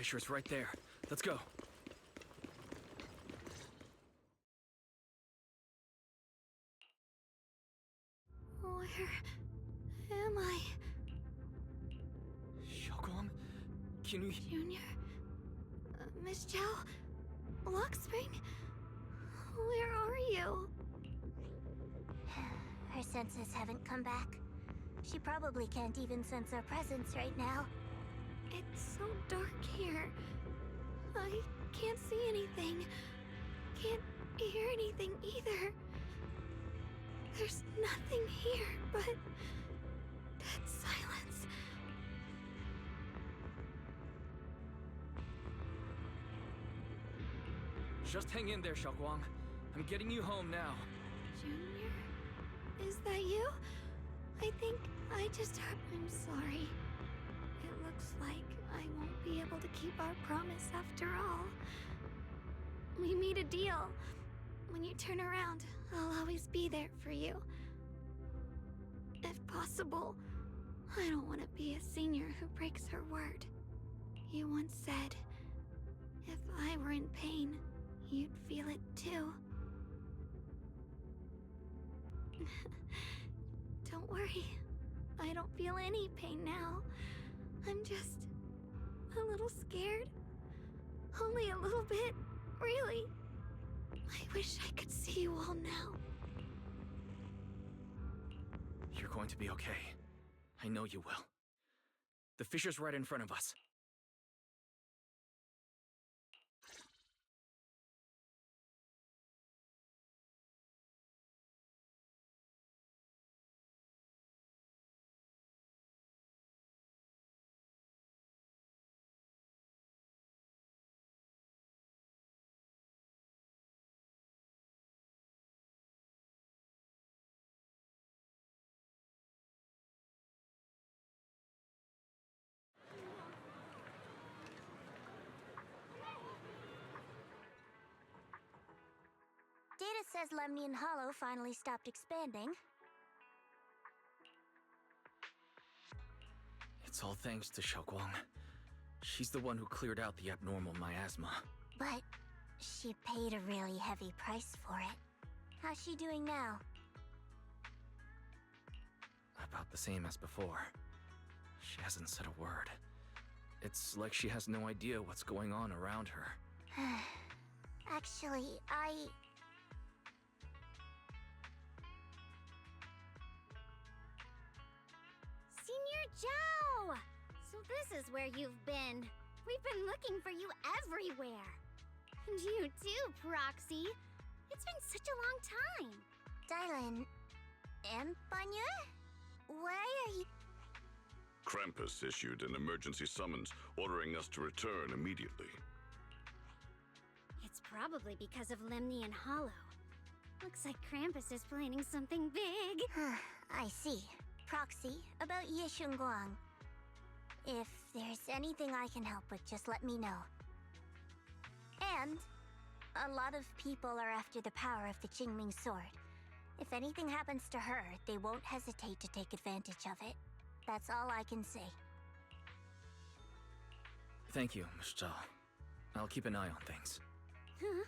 fissure's right there. Let's go. Where am I? Xiaoguang? Can you... Junior? Miss Chow? Lock Spring? Where are you? Her senses haven't come back. She probably can't even sense our presence right now. It's so dark here. I can't see anything. Can't hear anything either. There's nothing here but dead silence. Just hang in there, Xiaoguang. I'm getting you home now. Junior? Is that you? I think I just heard. I'm sorry. It looks like I won't be able to keep our promise after all. We made a deal. When you turn around, I'll always be there for you. If possible, I don't want to be a senior who breaks her word. You once said, if I were in pain, you'd feel it too. Don't worry. I don't feel any pain now. I'm just a little scared. Only a little bit, really. I wish I could see you all now. You're going to be okay. I know you will. The fissure's right in front of us. Data says Lemnian Hollow finally stopped expanding. It's all thanks to Xiaoguang. She's the one who cleared out the abnormal miasma. But she paid a really heavy price for it. How's she doing now? About the same as before. She hasn't said a word. It's like she has no idea what's going on around her. Actually, Senior Zhao! So this is where you've been. We've been looking for you everywhere. And you too, Proxy. It's been such a long time. Dylan... and Banya? Why are you... Krampus issued an emergency summons ordering us to return immediately. It's probably because of Lemnian Hollow. Looks like Krampus is planning something big. I see. Proxy, about Yishunguang. If there's anything I can help with, just let me know. And a lot of people are after the power of the Qingming sword. If anything happens to her, they won't hesitate to take advantage of it. That's all I can say. Thank you, Miss Zhao. I'll keep an eye on things. Huh?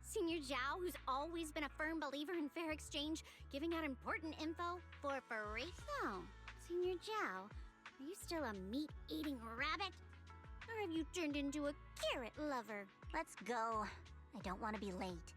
Senior Zhao, who's always been a firm believer in fair exchange, giving out important info for free? So, Senior Zhao, are you still a meat-eating rabbit? Or have you turned into a carrot lover? Let's go. I don't want to be late.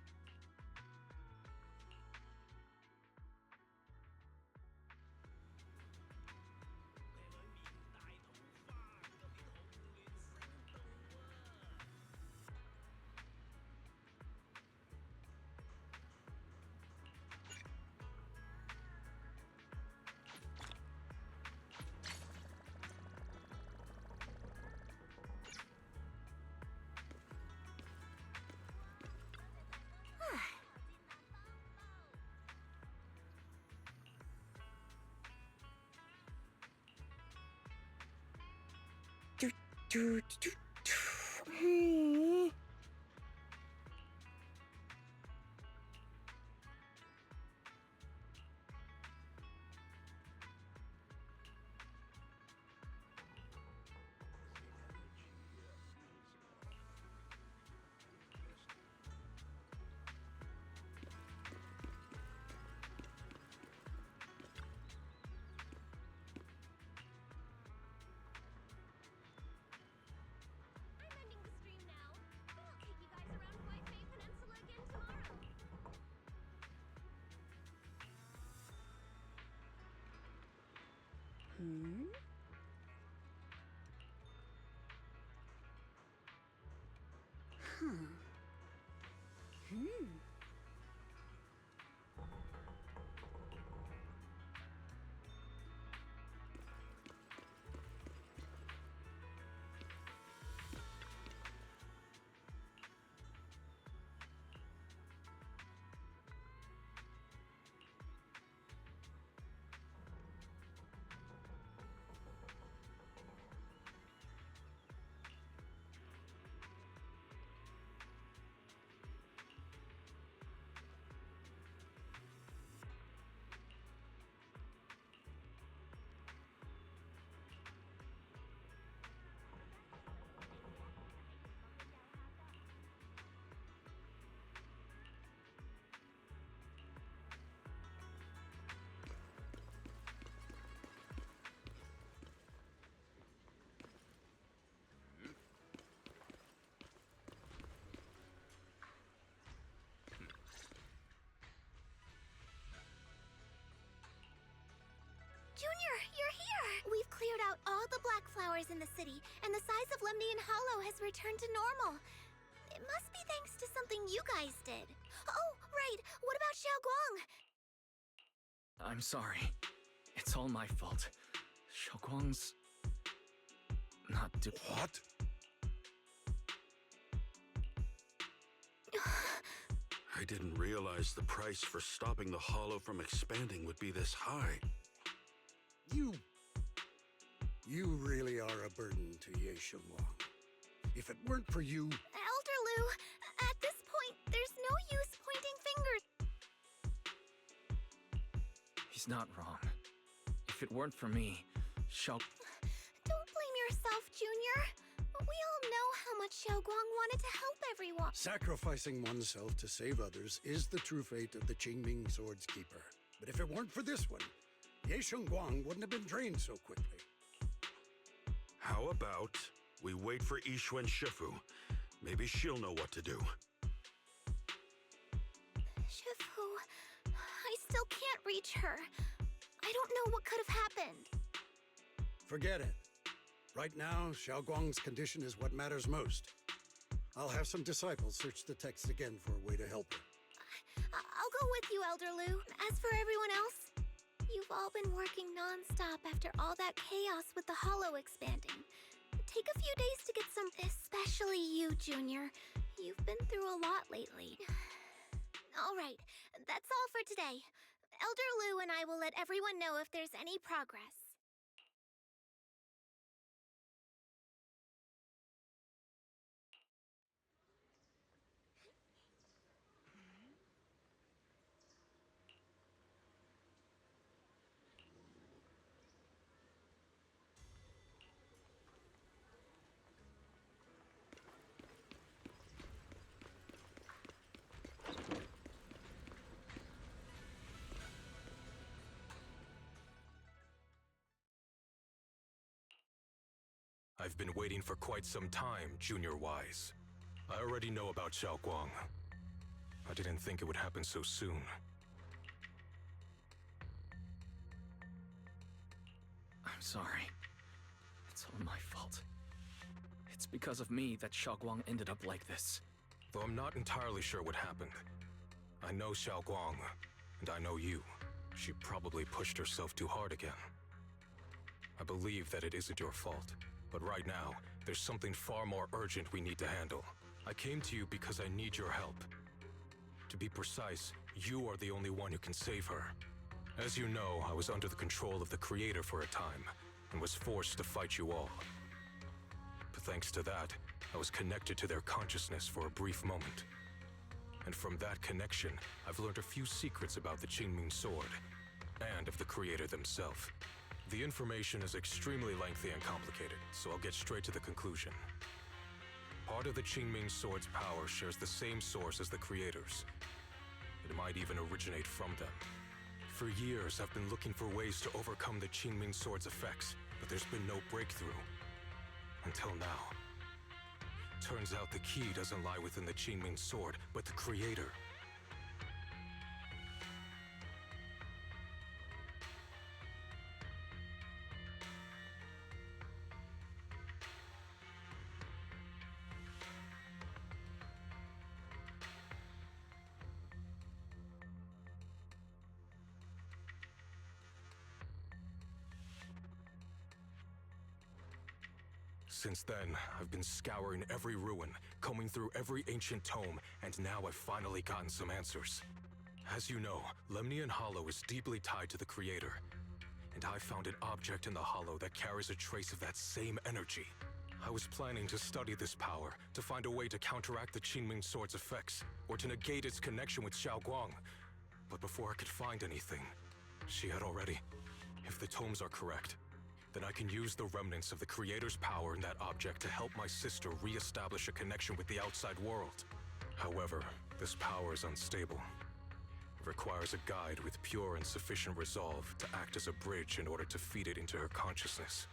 Junior, you're here! We've cleared out all the black flowers in the city, and the size of Lemnian Hollow has returned to normal. It must be thanks to something you guys did. Oh, right! What about Xiaoguang? I'm sorry. It's all my fault. Xiaoguang's not What? I didn't realize the price for stopping the hollow from expanding would be this high. You really are a burden to Ye Shengwang. If it weren't for you... Elder Lu, at this point, there's no use pointing fingers. He's not wrong. If it weren't for me, Don't blame yourself, Junior. We all know how much Xiaoguang wanted to help everyone. Sacrificing oneself to save others is the true fate of the Qingming Sword's Keeper. But if it weren't for this one, Ye Shengwang wouldn't have been drained so quickly. How about we wait for Yixuan Shifu? Maybe she'll know what to do. Shifu, I still can't reach her. I don't know what could have happened. Forget it. Right now, Xiaoguang's condition is what matters most. I'll have some disciples search the text again for a way to help her. I'll go with you, Elder Lu. As for everyone else, you've all been working non-stop after all that chaos with the Hollow expanding. Take a few days to get some... Especially you, Junior. You've been through a lot lately. All right, that's all for today. Elder Lu and I will let everyone know if there's any progress. I've been waiting for quite some time, Junior Wise. I already know about Xiaoguang. I didn't think it would happen so soon. I'm sorry. It's all my fault. It's because of me that Xiaoguang ended up like this. Though I'm not entirely sure what happened. I know Xiaoguang, and I know you. She probably pushed herself too hard again. I believe that it isn't your fault. But right now, there's something far more urgent we need to handle. I came to you because I need your help. To be precise, you are the only one who can save her. As you know, I was under the control of the Creator for a time, and was forced to fight you all. But thanks to that, I was connected to their consciousness for a brief moment. And from that connection, I've learned a few secrets about the Qingming Sword, and of the Creator themselves. The information is extremely lengthy and complicated, so I'll get straight to the conclusion. Part of the Qingming Sword's power shares the same source as the Creator's. It might even originate from them. For years, I've been looking for ways to overcome the Qingming Sword's effects, but there's been no breakthrough. Until now. Turns out the key doesn't lie within the Qingming Sword, but the Creator. Since then, I've been scouring every ruin, combing through every ancient tome, and now I've finally gotten some answers. As you know, Lemnian Hollow is deeply tied to the Creator, and I found an object in the Hollow that carries a trace of that same energy. I was planning to study this power, to find a way to counteract the Qingming Sword's effects, or to negate its connection with Xiaoguang. But before I could find anything, she had already... If the tomes are correct, then I can use the remnants of the Creator's power in that object to help my sister re-establish a connection with the outside world. However, this power is unstable. It requires a guide with pure and sufficient resolve to act as a bridge in order to feed it into her consciousness.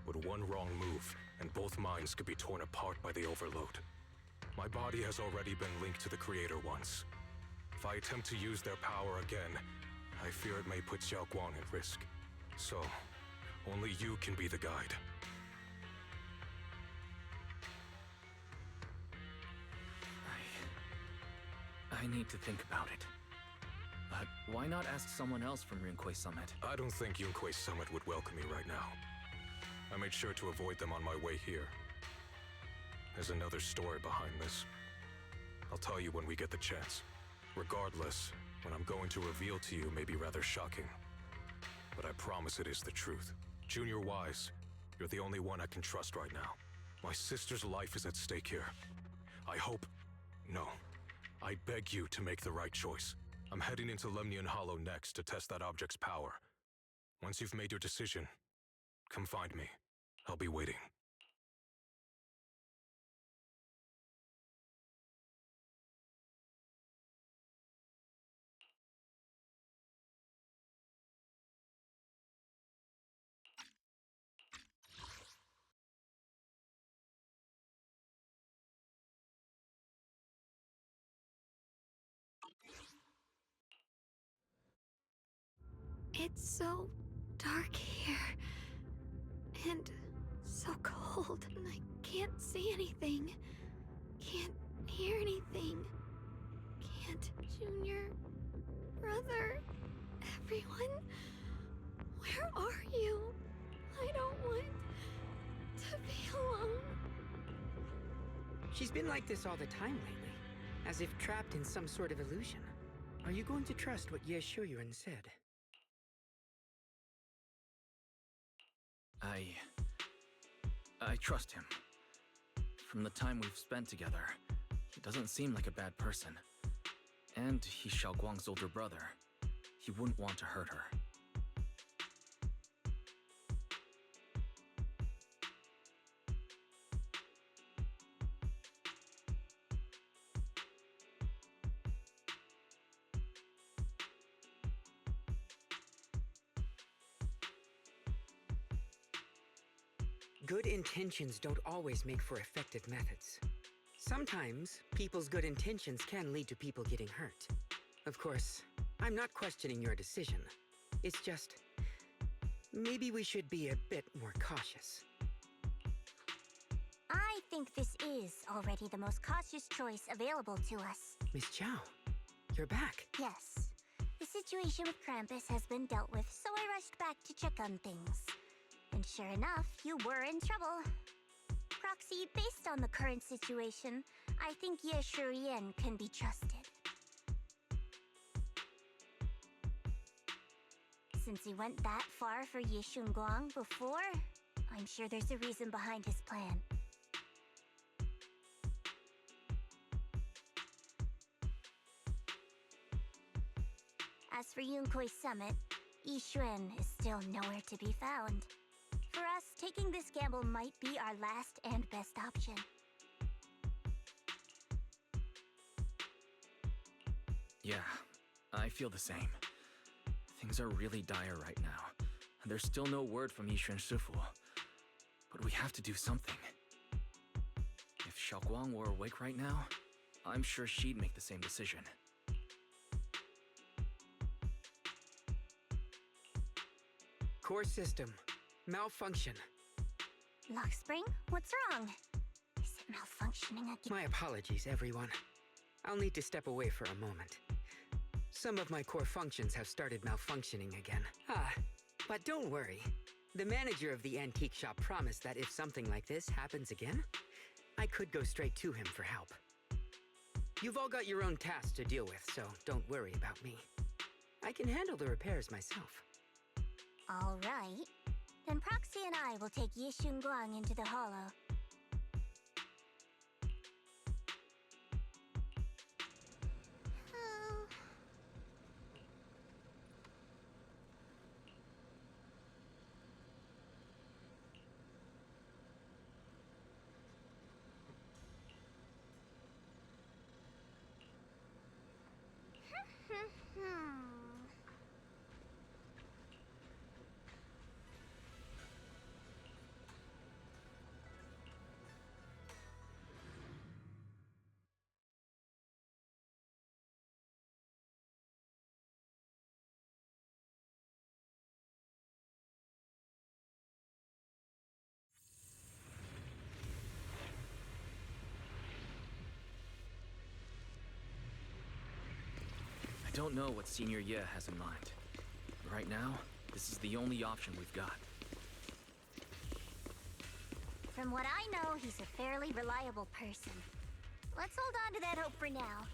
With one wrong move, and both minds could be torn apart by the overload. My body has already been linked to the Creator once. If I attempt to use their power again, I fear it may put Xiaoguang at risk. So, only you can be the guide. I need to think about it. But why not ask someone else from Rinquay Summit? I don't think Yunquay Summit would welcome me right now. I made sure to avoid them on my way here. There's another story behind this. I'll tell you when we get the chance. Regardless, what I'm going to reveal to you may be rather shocking. But I promise it is the truth. Junior Wise, you're the only one I can trust right now. My sister's life is at stake here. I hope... No. I beg you to make the right choice. I'm heading into Lemnian Hollow next to test that object's power. Once you've made your decision, come find me. I'll be waiting. It's so dark here. And so cold. And I can't see anything. Can't hear anything. Can't. Junior, brother, everyone, where are you? I don't want to be alone. She's been like this all the time lately, as if trapped in some sort of illusion. Are you going to trust what Ye Shuyuan said? I trust him. From the time we've spent together, he doesn't seem like a bad person. And he's Xiaoguang's older brother. He wouldn't want to hurt her. Good intentions don't always make for effective methods. Sometimes, people's good intentions can lead to people getting hurt. Of course, I'm not questioning your decision. It's just... maybe we should be a bit more cautious. I think this is already the most cautious choice available to us. Miss Chow, you're back. Yes. The situation with Krampus has been dealt with, so I rushed back to check on things. And sure enough, you were in trouble. Proxy, based on the current situation, I think Ye Shuyuan can be trusted. Since he went that far for Ye Shunguang before, I'm sure there's a reason behind his plan. As for Yunquay Summit, Yixuan is still nowhere to be found. For us, taking this gamble might be our last and best option. Yeah, I feel the same. Things are really dire right now, and there's still no word from Yixuan Shifu. But we have to do something. If Xiaoguang were awake right now, I'm sure she'd make the same decision. Core system. Malfunction. Lock spring? What's wrong? Is it malfunctioning again? My apologies, everyone. I'll need to step away for a moment. Some of my core functions have started malfunctioning again. But don't worry. The manager of the antique shop promised that if something like this happens again, I could go straight to him for help. You've all got your own tasks to deal with, so don't worry about me. I can handle the repairs myself. All right. Then Proxy and I will take Yishun Guang into the hollow. I don't know what Senior Ye has in mind. Right now, this is the only option we've got. From what I know, he's a fairly reliable person. Let's hold on to that hope for now.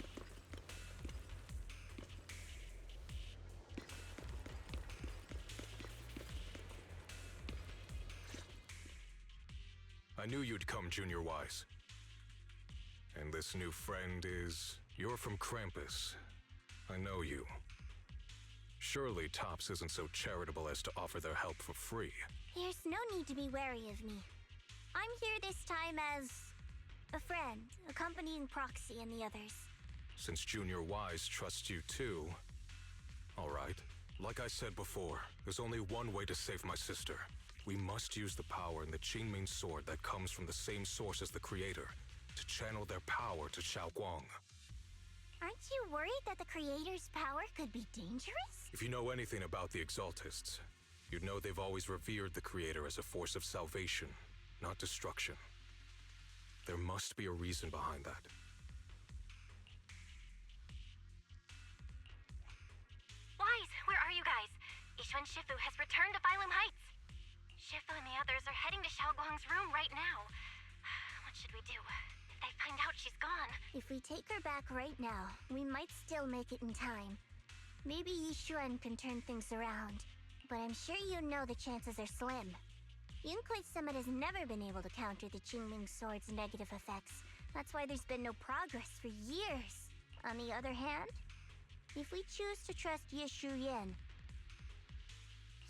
I knew you'd come, Junior Wise. And this new friend is... You're from Krampus. I know you. Surely Tops isn't so charitable as to offer their help for free. There's no need to be wary of me. I'm here this time as a friend, accompanying Proxy and the others. Since Junior Wise trusts you too... All right. Like I said before, there's only one way to save my sister. We must use the power in the Qingming sword that comes from the same source as the Creator to channel their power to Xiaoguang. Aren't you worried that the Creator's power could be dangerous? If you know anything about the Exaltists, you'd know they've always revered the Creator as a force of salvation, not destruction. There must be a reason behind that. Wise, where are you guys? Yishuan Shifu has returned to Phylum Heights. Shifu and the others are heading to Xiaoguang's room right now. What should we do? If they find out she's gone... If we take her back right now, we might still make it in time. Maybe Yishuan can turn things around, but I'm sure you know the chances are slim. Yunkui's Summit has never been able to counter the Qingming Sword's negative effects. That's why there's been no progress for years. On the other hand, if we choose to trust Yishu Yen,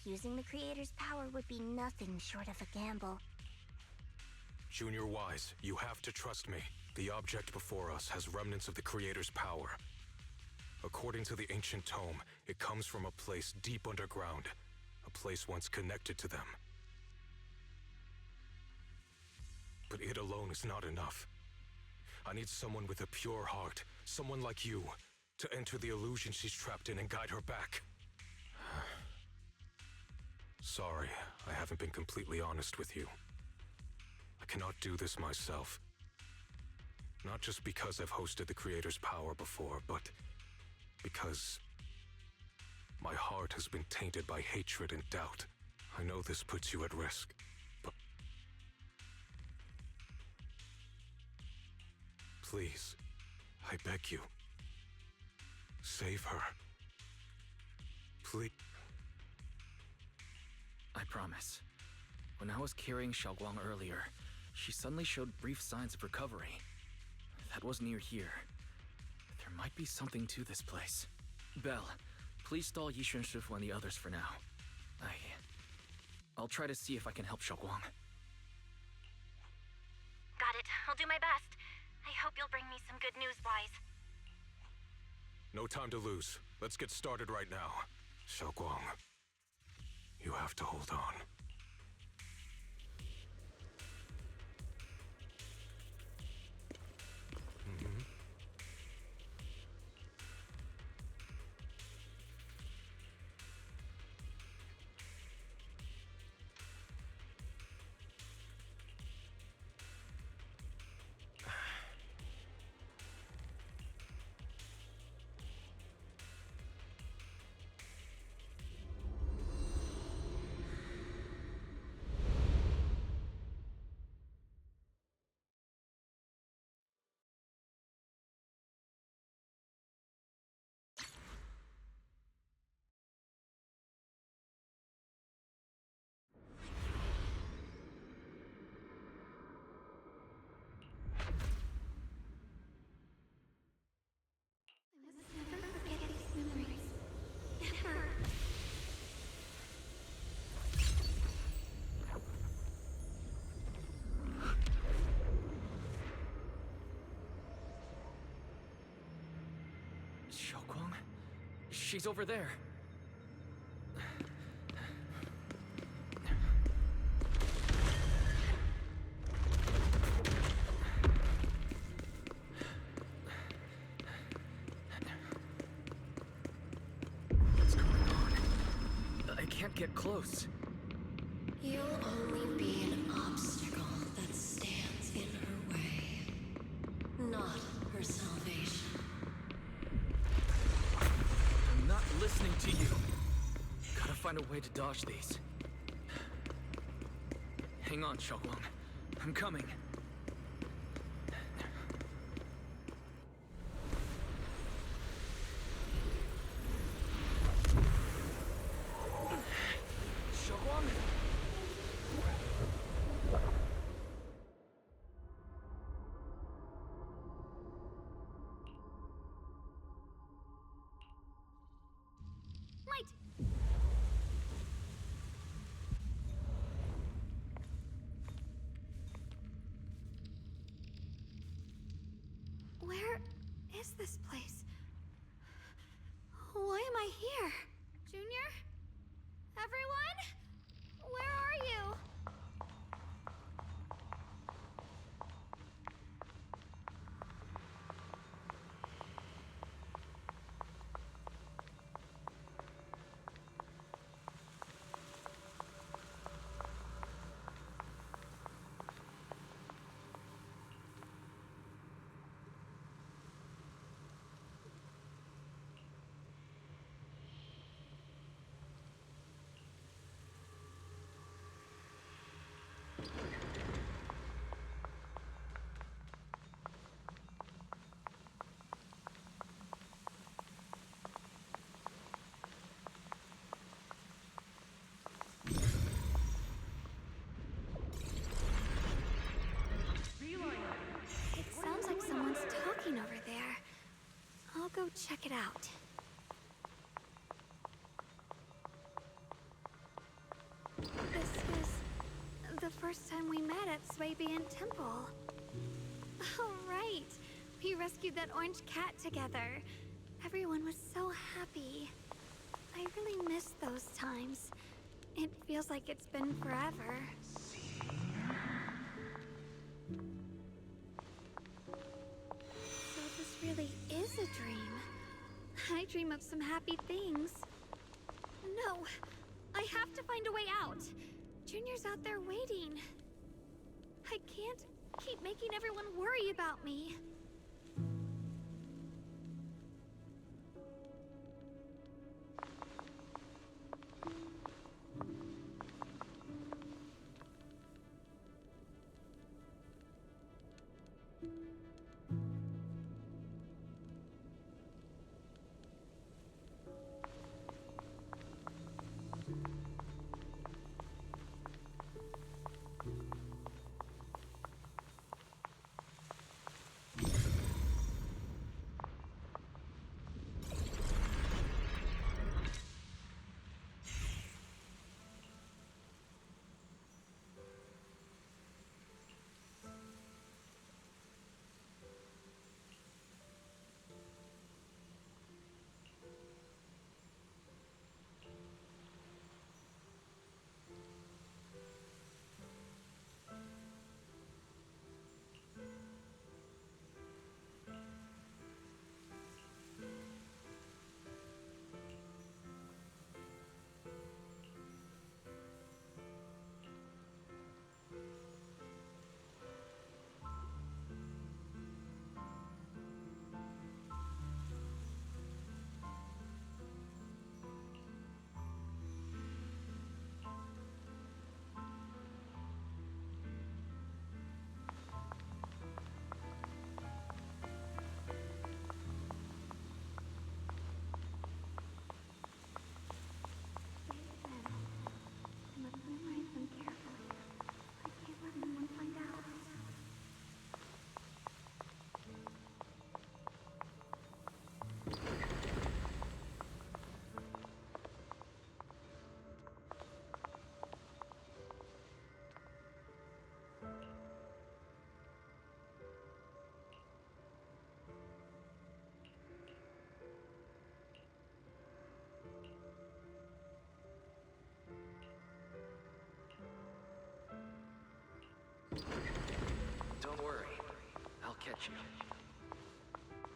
using the Creator's power would be nothing short of a gamble. Junior Wise, you have to trust me. The object before us has remnants of the Creator's power. According to the ancient tome, it comes from a place deep underground, a place once connected to them. But it alone is not enough. I need someone with a pure heart, someone like you, to enter the illusion she's trapped in and guide her back. Sorry, I haven't been completely honest with you. I cannot do this myself. Not just because I've hosted the Creator's power before, but because my heart has been tainted by hatred and doubt. I know this puts you at risk, but please, I beg you, save her. Please. I promise. When I was carrying Xiaoguang earlier, she suddenly showed brief signs of recovery. That was near here. There might be something to this place. Belle, please stall Yishuan Shifu and the others for now. I'll try to see if I can help Xiaoguang. Got it. I'll do my best. I hope you'll bring me some good news, Wise. No time to lose. Let's get started right now. Xiaoguang, you have to hold on. She's over there. What's going on? I can't get close. You'll only be an obstacle that stands in her way, not her salvation. I'm not listening to you. Gotta find a way to dodge these. Hang on, Xiaoguang. I'm coming. Xiaoguang? Might. Where is this place? Why am I here? Junior? Everyone? Where are you? It sounds like someone's talking over there. I'll go check it out. This is the first time we met at Swabian Temple. Oh, right. We rescued that orange cat together. Everyone was so happy. I really miss those times. It feels like it's been forever. So this really is a dream. I dream of some happy things. No, I have to find a way out. Junior's out there waiting. I can't keep making everyone worry about me.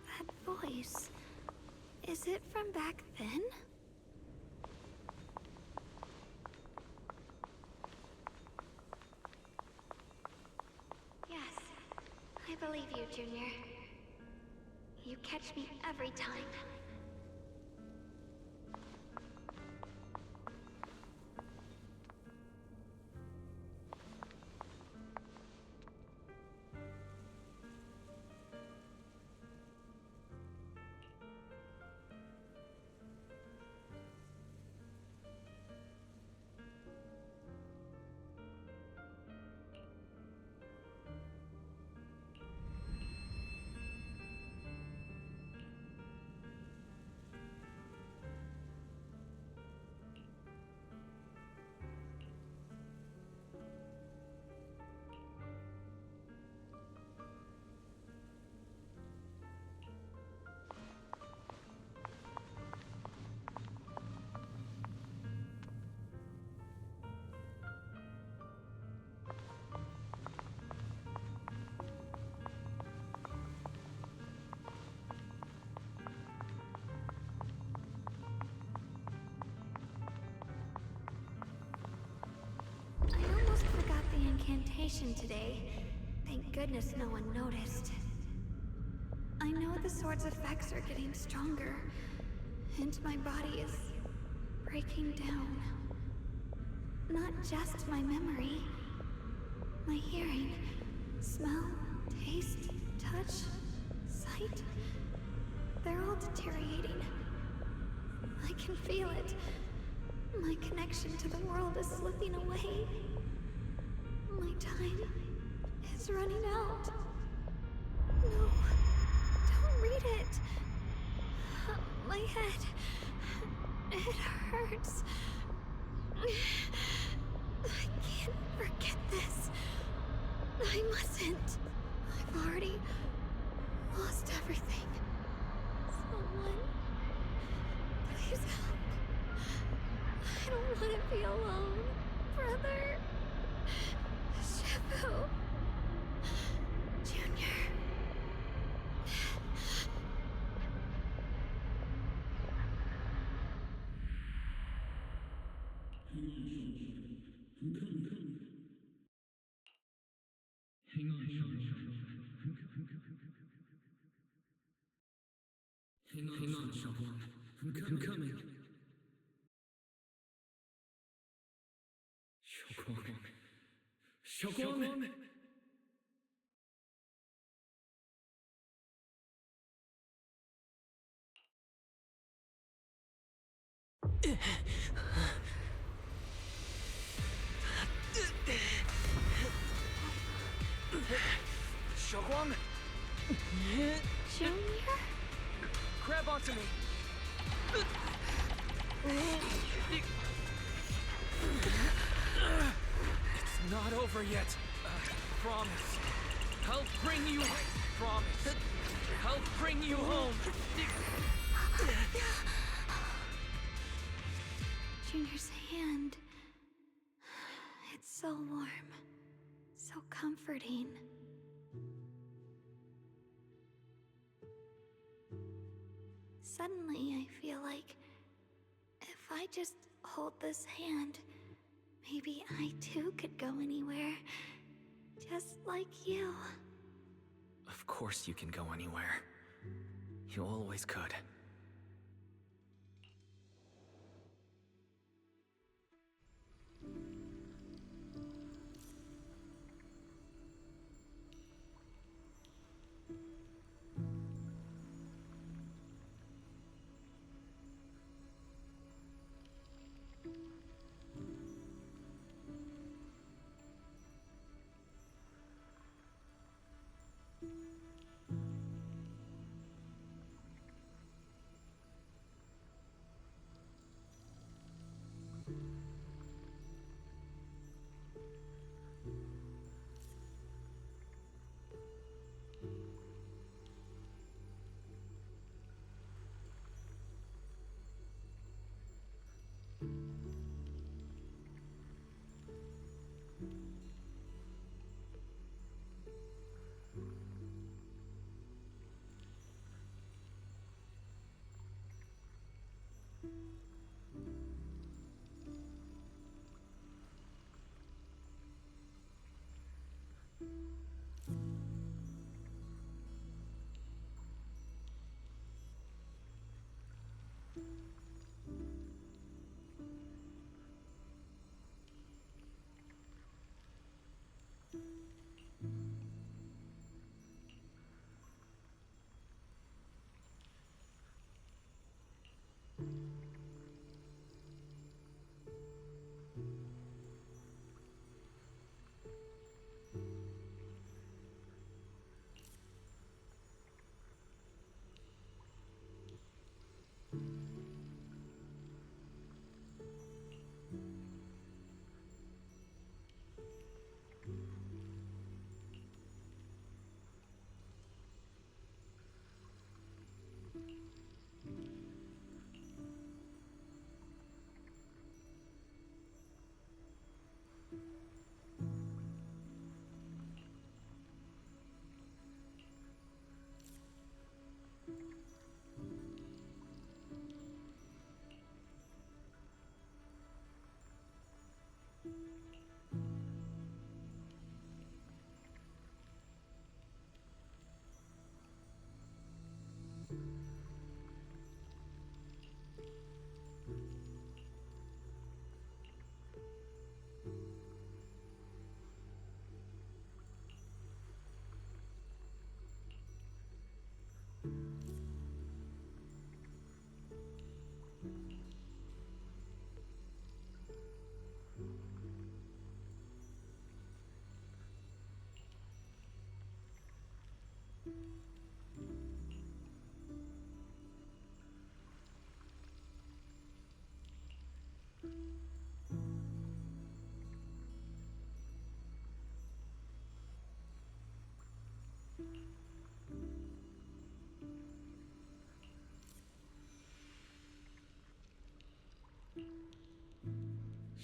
That voice. Is it from back then? Yes, I believe you, Junior. You catch me every time. I almost forgot the incantation today. Thank goodness no one noticed. I know the sword's effects are getting stronger, and my body is breaking down. Not just my memory. My hearing, smell, taste, touch, sight. They're all deteriorating. I can feel it. My connection to the world is slipping away. My time is running out. No, don't read it. My head, it hurts. I can't forget this. I mustn't. I've already lost everything. Someone, please help. I don't want to be alone, brother. Shifu. Junior. Hang on, Xiaoguang. I'm coming. Xiaoguang! Xiaoguang! Junior? Grab onto me! It's not over yet. Promise. I'll bring you... Promise. I'll bring you home. Junior's hand. It's so warm. So comforting. Suddenly, I feel like if I just hold this hand, maybe I too could go anywhere. Just like you. Of course you can go anywhere. You always could.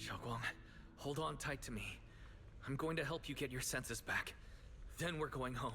Xiaoguang, hold on tight to me. I'm going to help you get your senses back. Then we're going home.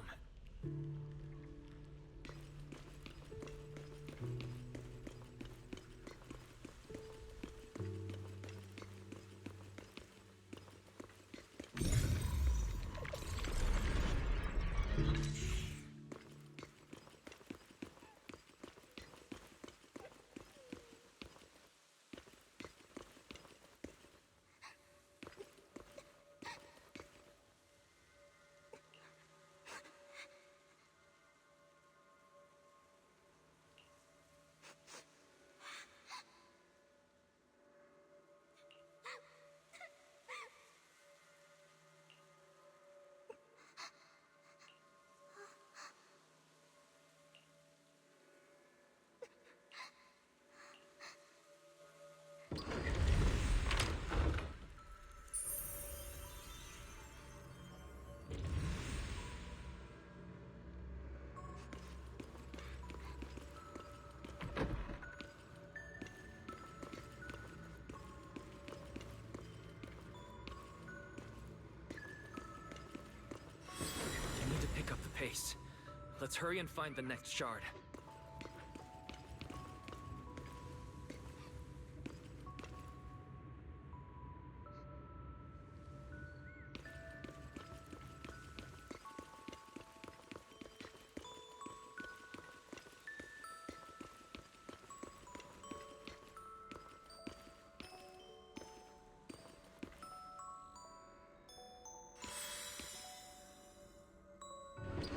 You need to pick up the pace. Let's hurry and find the next shard.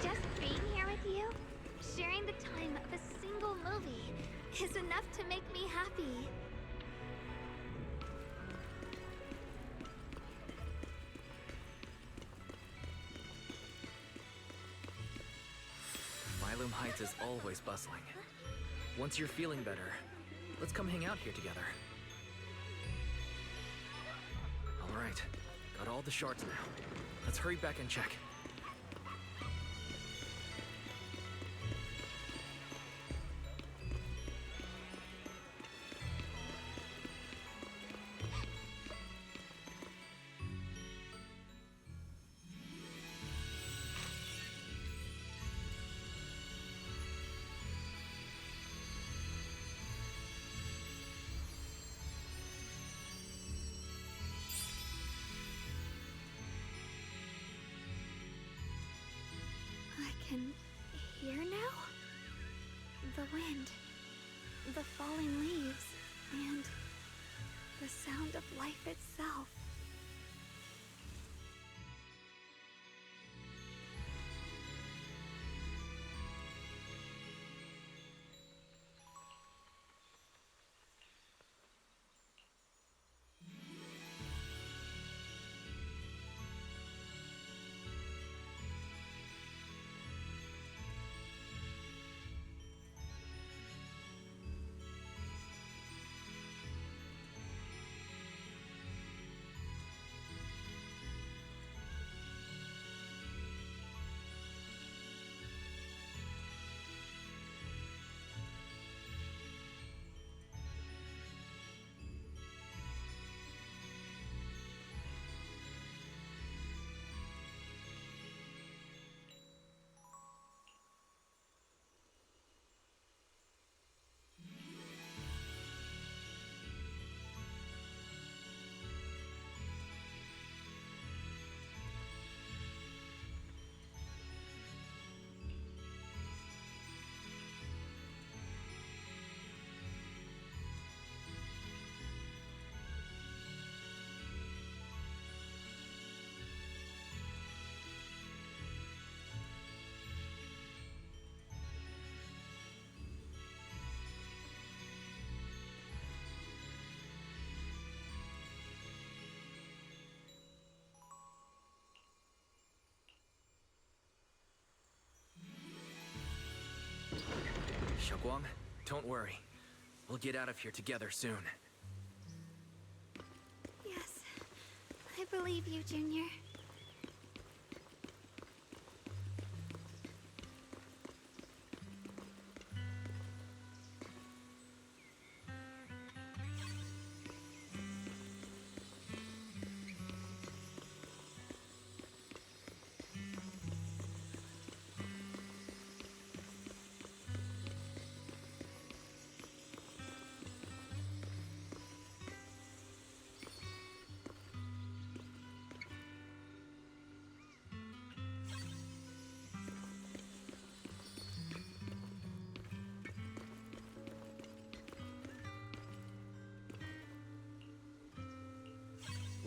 Just being here with you, sharing the time of a single movie, is enough to make me happy. Phylum Heights is always bustling. Once you're feeling better, let's come hang out here together. All right, got all the shards now. Let's hurry back and check. I can hear now? The wind, the falling leaves, and the sound of life itself. Xiaoguang, don't worry. We'll get out of here together soon. Yes, I believe you, Junior.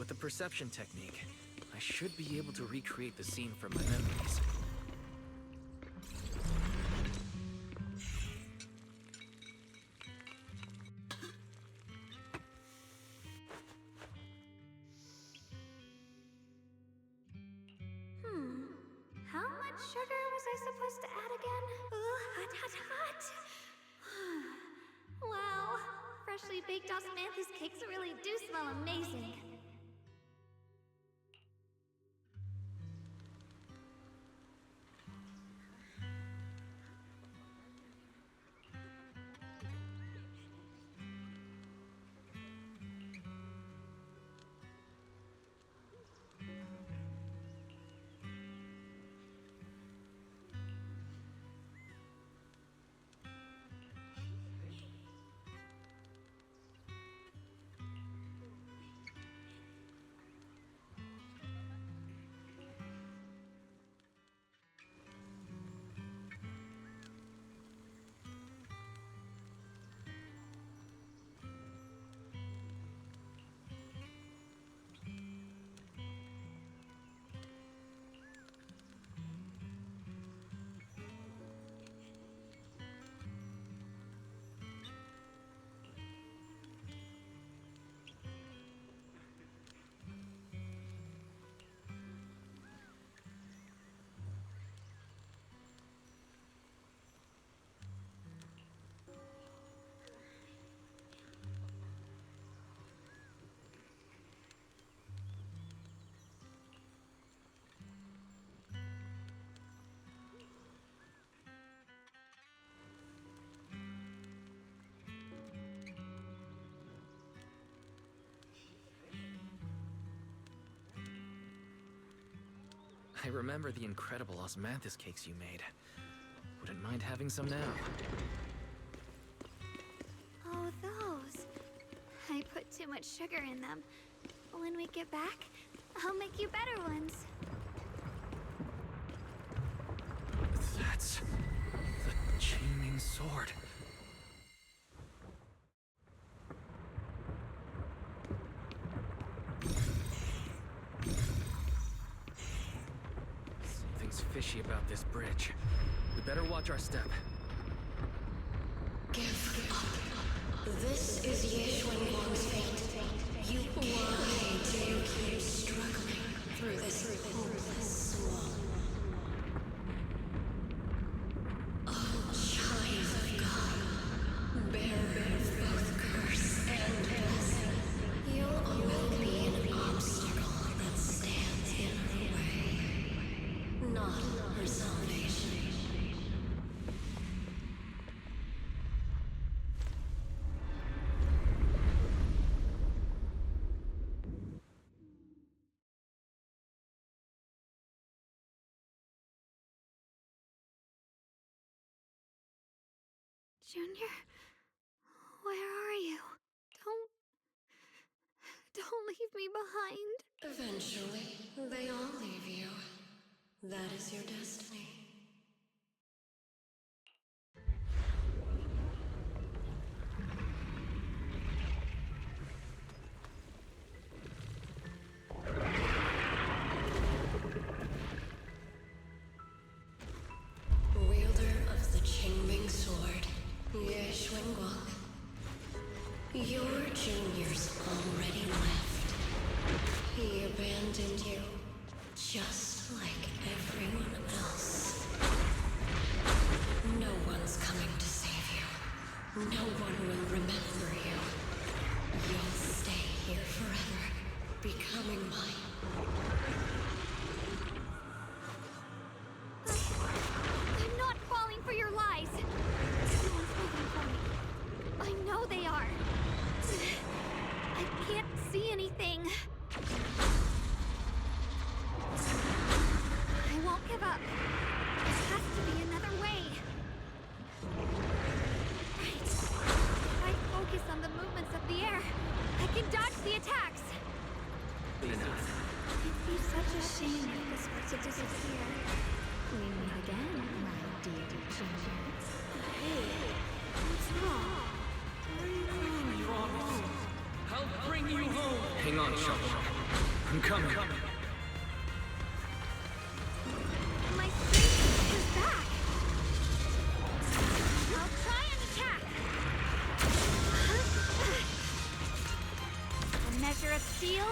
With the perception technique, I should be able to recreate the scene from my memories. How much sugar was I supposed to add again? Hot, hot, hot! Wow, freshly baked osmanthus cakes really do smell amazing. I remember the incredible osmanthus cakes you made. Wouldn't mind having some now. Oh, those. I put too much sugar in them. When we get back, I'll make you better ones. That's the Chaining Sword. Something's fishy about this bridge. We better watch our step. Give up. This is Yeshwenwang's fate. Why do you keep struggling through this hopeless swamp? Oh, child of God, bearer of both curse and blessing, you'll always be an obstacle that stands in her way, not her salvation. Junior, where are you? Don't leave me behind. Eventually, they all leave you. That is your destiny. Wielder of the Qingming Sword, Yeshwenwang. Your junior's already left. He abandoned you, just like everyone else. No one's coming to save you. No one will remember you. You'll stay here forever, becoming mine. I'm not falling for your lies. Someone's looking for me. I know they are. I can't see anything. I won't give up. There has to be another way. Right. If I focus on the movements of the air, I can dodge the attacks. It'd be such a shame if this were to disappear. We meet again, my dear Junior. Hey, what's wrong? I'll bring you home. Hang on, Shovel. I'm coming. My strength is back. I'll try an attack. A measure of steel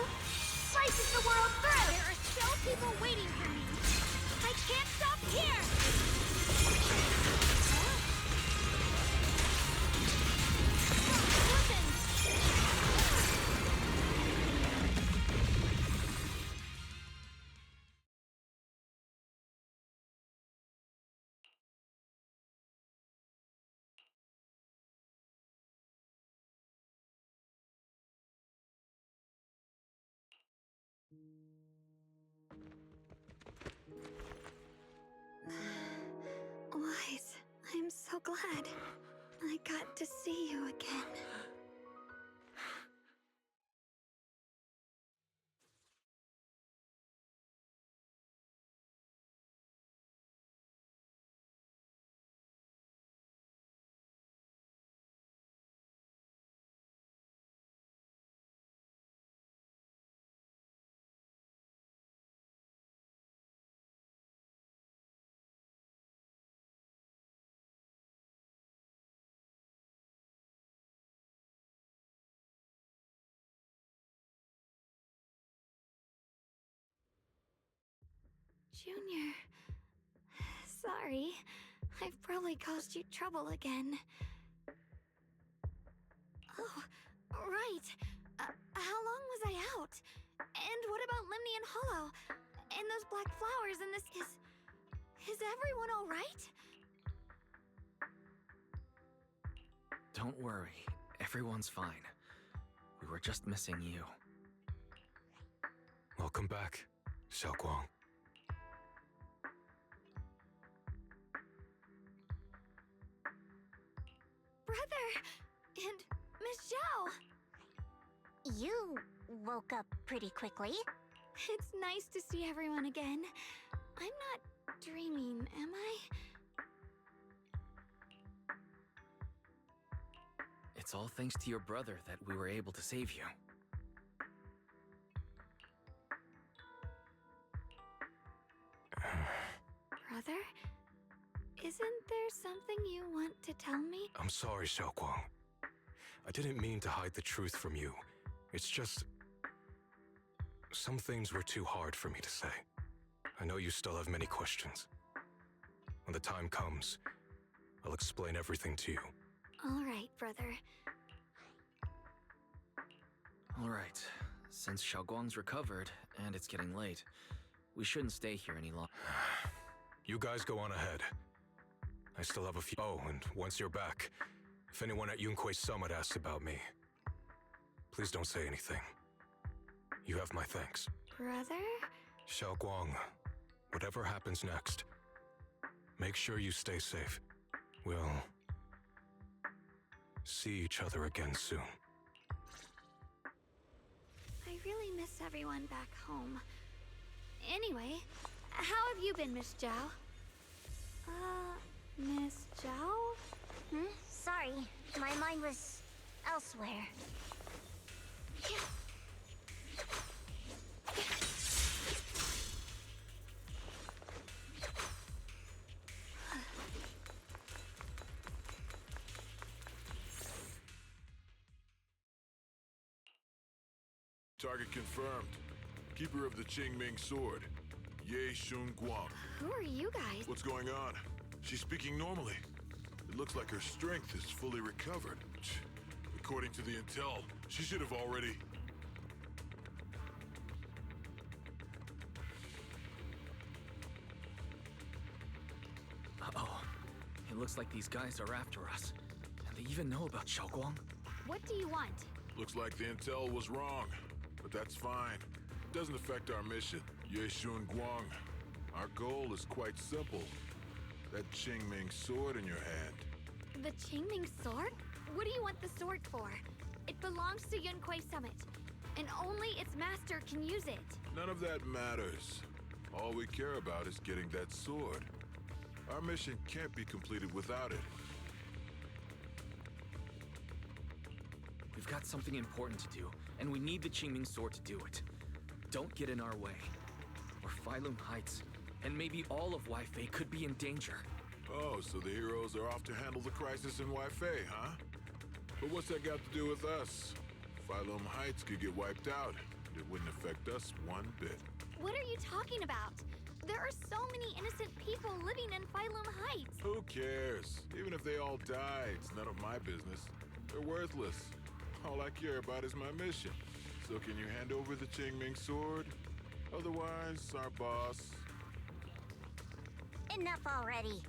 slices the world through. There are still people waiting for me. I can't stop here. Wise, I'm so glad. I got to see you again. Junior, sorry. I've probably caused you trouble again. Oh, right. How long was I out? And what about Limnian Hollow? And those black flowers and this Is everyone all right? Don't worry. Everyone's fine. We were just missing you. Welcome back, Xiaoguang. Brother! And Miss Zhao! You woke up pretty quickly. It's nice to see everyone again. I'm not dreaming, am I? It's all thanks to your brother that we were able to save you. Brother? Isn't there something you want to tell me? I'm sorry, Xiaoguang. I didn't mean to hide the truth from you. It's just... some things were too hard for me to say. I know you still have many questions. When the time comes, I'll explain everything to you. All right, brother. All right. Since Xiaoguang's recovered, and it's getting late, we shouldn't stay here any longer. You guys go on ahead. I still have a few... Oh, and once you're back, if anyone at Yunkuei Summit asks about me, please don't say anything. You have my thanks. Brother? Xiaoguang, whatever happens next, make sure you stay safe. We'll see each other again soon. I really miss everyone back home. Anyway, how have you been, Miss Zhao? Miss Zhao? Sorry, my mind was elsewhere. Target confirmed. Keeper of the Qingming sword, Ye Shun Guang. Who are you guys? What's going on? She's speaking normally. It looks like her strength is fully recovered. According to the intel, she should have already... Uh-oh. It looks like these guys are after us. And they even know about Xiaoguang. What do you want? Looks like the intel was wrong, but that's fine. It doesn't affect our mission. Ye Shun Guang. Our goal is quite simple. That Qingming sword in your hand. The Qingming sword? What do you want the sword for? It belongs to Yunkuei Summit, and only its master can use it. None of that matters. All we care about is getting that sword. Our mission can't be completed without it. We've got something important to do, and we need the Qingming sword to do it. don't get in our way, or Phylum Heights, and maybe all of Wi-Fi could be in danger. Oh, so the heroes are off to handle the crisis in Wi-Fi, huh? But what's that got to do with us? Phylum Heights could get wiped out. It wouldn't affect us one bit. What are you talking about? There are so many innocent people living in Phylum Heights. Who cares? Even if they all die, it's none of my business. They're worthless. All I care about is my mission. So can you hand over the Qingming sword? Otherwise, our boss... Enough already.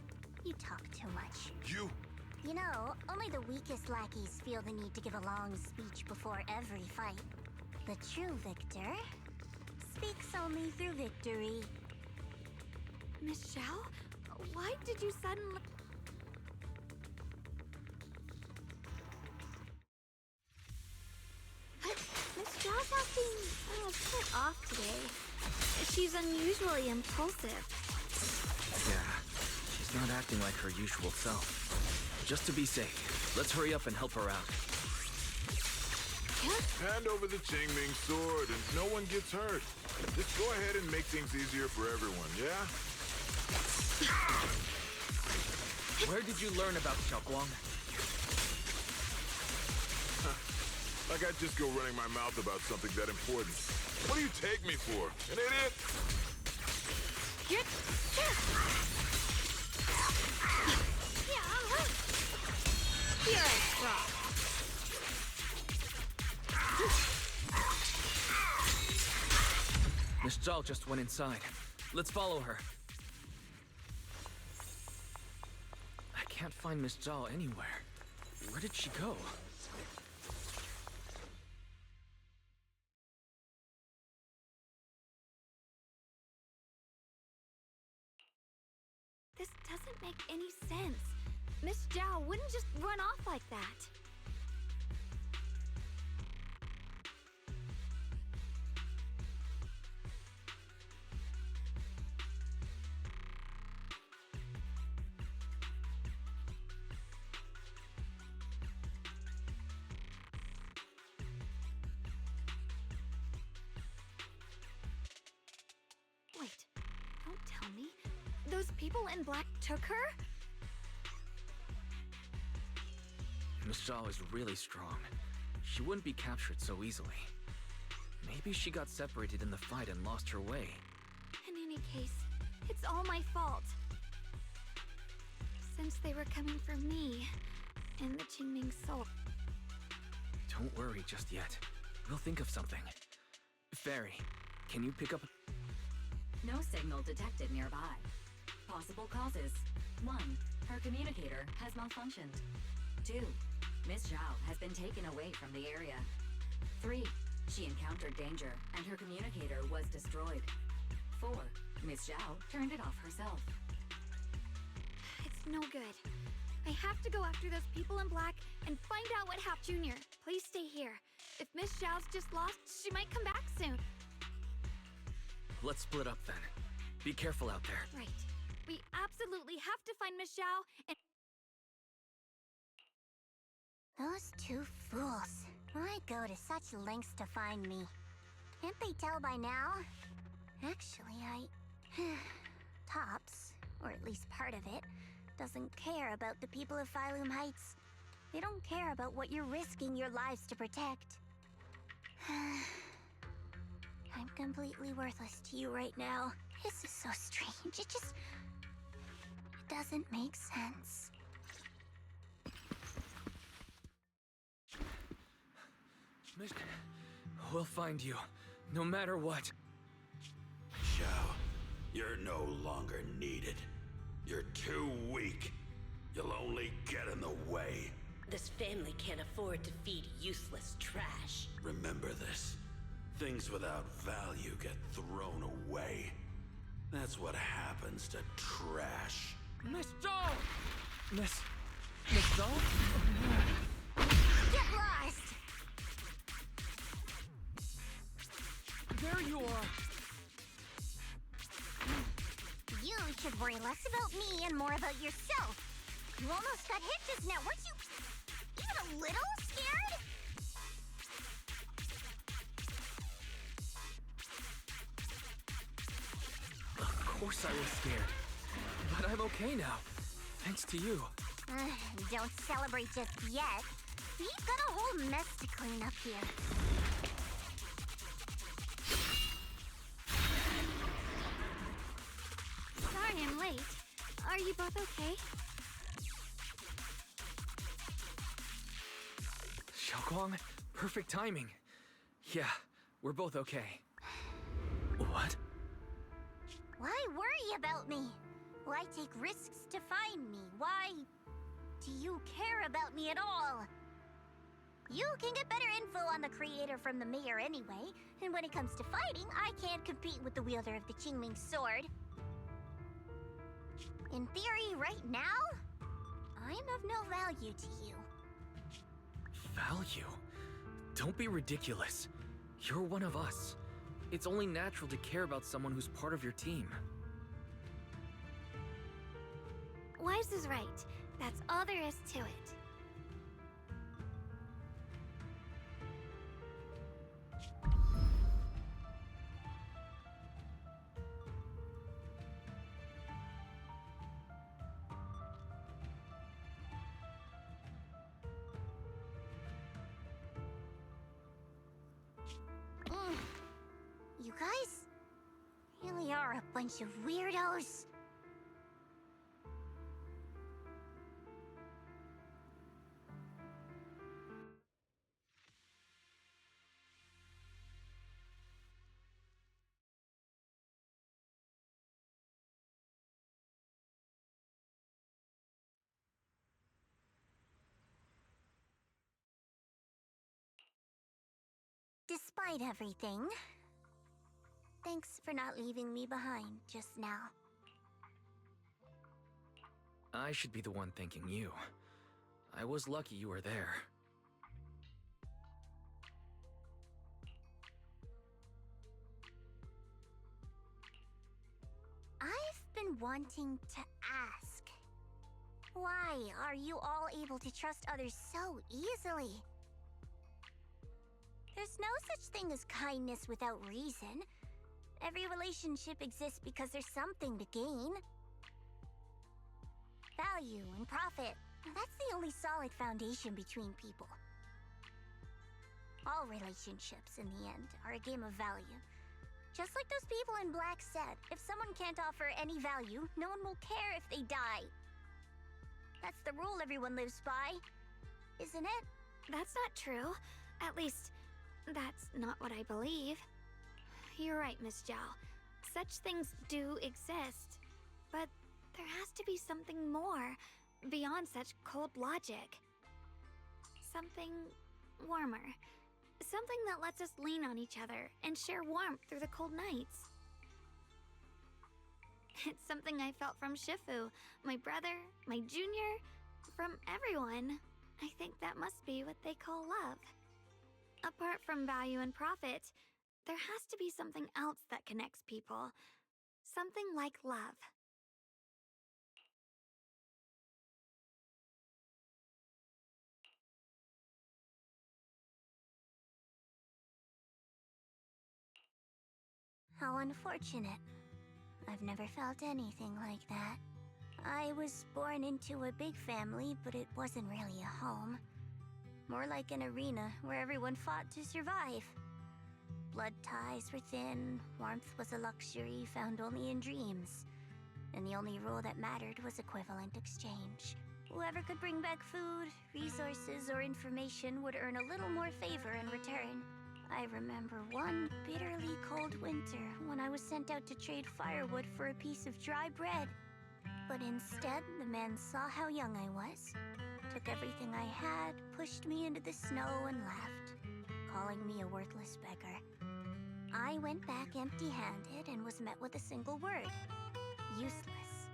You talk too much. You? You know, only the weakest lackeys feel the need to give a long speech before every fight. The true victor speaks only through victory. Miss Zhao? Why did you suddenly... Miss Zhao's acting a bit off today. She's unusually impulsive. Yeah, she's not acting like her usual self. Just to be safe, let's hurry up and help her out. Hand over the Qingming sword and no one gets hurt. Just go ahead and make things easier for everyone, yeah? Where did you learn about Xiaoguang? Like I'd just go running my mouth about something that important. What do you take me for? An idiot? Here I drop. Miss Zhao just went inside. Let's follow her. I can't find Miss Zhao anywhere. Where did she go? This doesn't make any sense. Miss Zhao wouldn't just run off like that. Wait, don't tell me. Those people in black took her? Miss Zhao is really strong. She wouldn't be captured so easily. Maybe she got separated in the fight and lost her way. In any case, it's all my fault. Since they were coming for me and the Qingming soul. Don't worry just yet. We'll think of something. Fairy, can you pick up... No signal detected nearby. Possible causes. 1. Her communicator has malfunctioned. 2. Miss Zhao has been taken away from the area. 3. She encountered danger and her communicator was destroyed. 4. Miss Zhao turned it off herself. It's no good. I have to go after those people in black and find out what happened. Junior, please stay here. If Miss Zhao's just lost, she might come back soon. Let's split up then. Be careful out there. Right. We absolutely have to find Miss Zhao and... Those two fools. Why go to such lengths to find me? Can't they tell by now? Actually, Tops, or at least part of it, doesn't care about the people of Phylum Heights. They don't care about what you're risking your lives to protect. I'm completely worthless to you right now. This is so strange. It doesn't make sense. We'll find you, no matter what. Xiao, you're no longer needed. You're too weak. You'll only get in the way. This family can't afford to feed useless trash. Remember this. Things without value get thrown away. That's what happens to trash. Miss Zhao! Miss Zhao? Get lost! There you are! You should worry less about me and more about yourself. You almost got hit just now. Weren't you even a little scared? course I was scared. But I'm okay now. Thanks to you. Don't celebrate just yet. We've got a whole mess to clean up here. Sorry I'm late. Are you both okay? Xiaoguang, perfect timing. Yeah, we're both okay. What? Why worry about me? Why take risks to find me? Why do you care about me at all? You can get better info on the creator from the mayor anyway, and when it comes to fighting, I can't compete with the wielder of the Qingming sword. In theory, right now, I'm of no value to you. Value? Don't be ridiculous. You're one of us. It's only natural to care about someone who's part of your team. Wise is right. That's all there is to it. You guys really are a bunch of weirdos. Despite everything, thanks for not leaving me behind just now. I should be the one thanking you. I was lucky you were there. I've been wanting to ask. Why are you all able to trust others so easily? There's no such thing as kindness without reason. Every relationship exists because there's something to gain. Value and profit. That's the only solid foundation between people. All relationships, in the end, are a game of value. Just like those people in Black said, if someone can't offer any value, no one will care if they die. That's the rule everyone lives by, isn't it? That's not true. At least, that's not what I believe. You're right, Miss Zhao. Such things do exist. But there has to be something more, beyond such cold logic. Something warmer. Something that lets us lean on each other and share warmth through the cold nights. It's something I felt from Shifu, my brother, my junior, from everyone. I think that must be what they call love. Apart from value and profit, there has to be something else that connects people. Something like love. How unfortunate. I've never felt anything like that. I was born into a big family, but it wasn't really a home. More like an arena where everyone fought to survive. Blood ties were thin, warmth was a luxury found only in dreams. And the only rule that mattered was equivalent exchange. Whoever could bring back food, resources, or information would earn a little more favor in return. I remember one bitterly cold winter when I was sent out to trade firewood for a piece of dry bread. But instead, the man saw how young I was, took everything I had, pushed me into the snow, and left, calling me a worthless beggar. I went back empty-handed and was met with a single word: useless.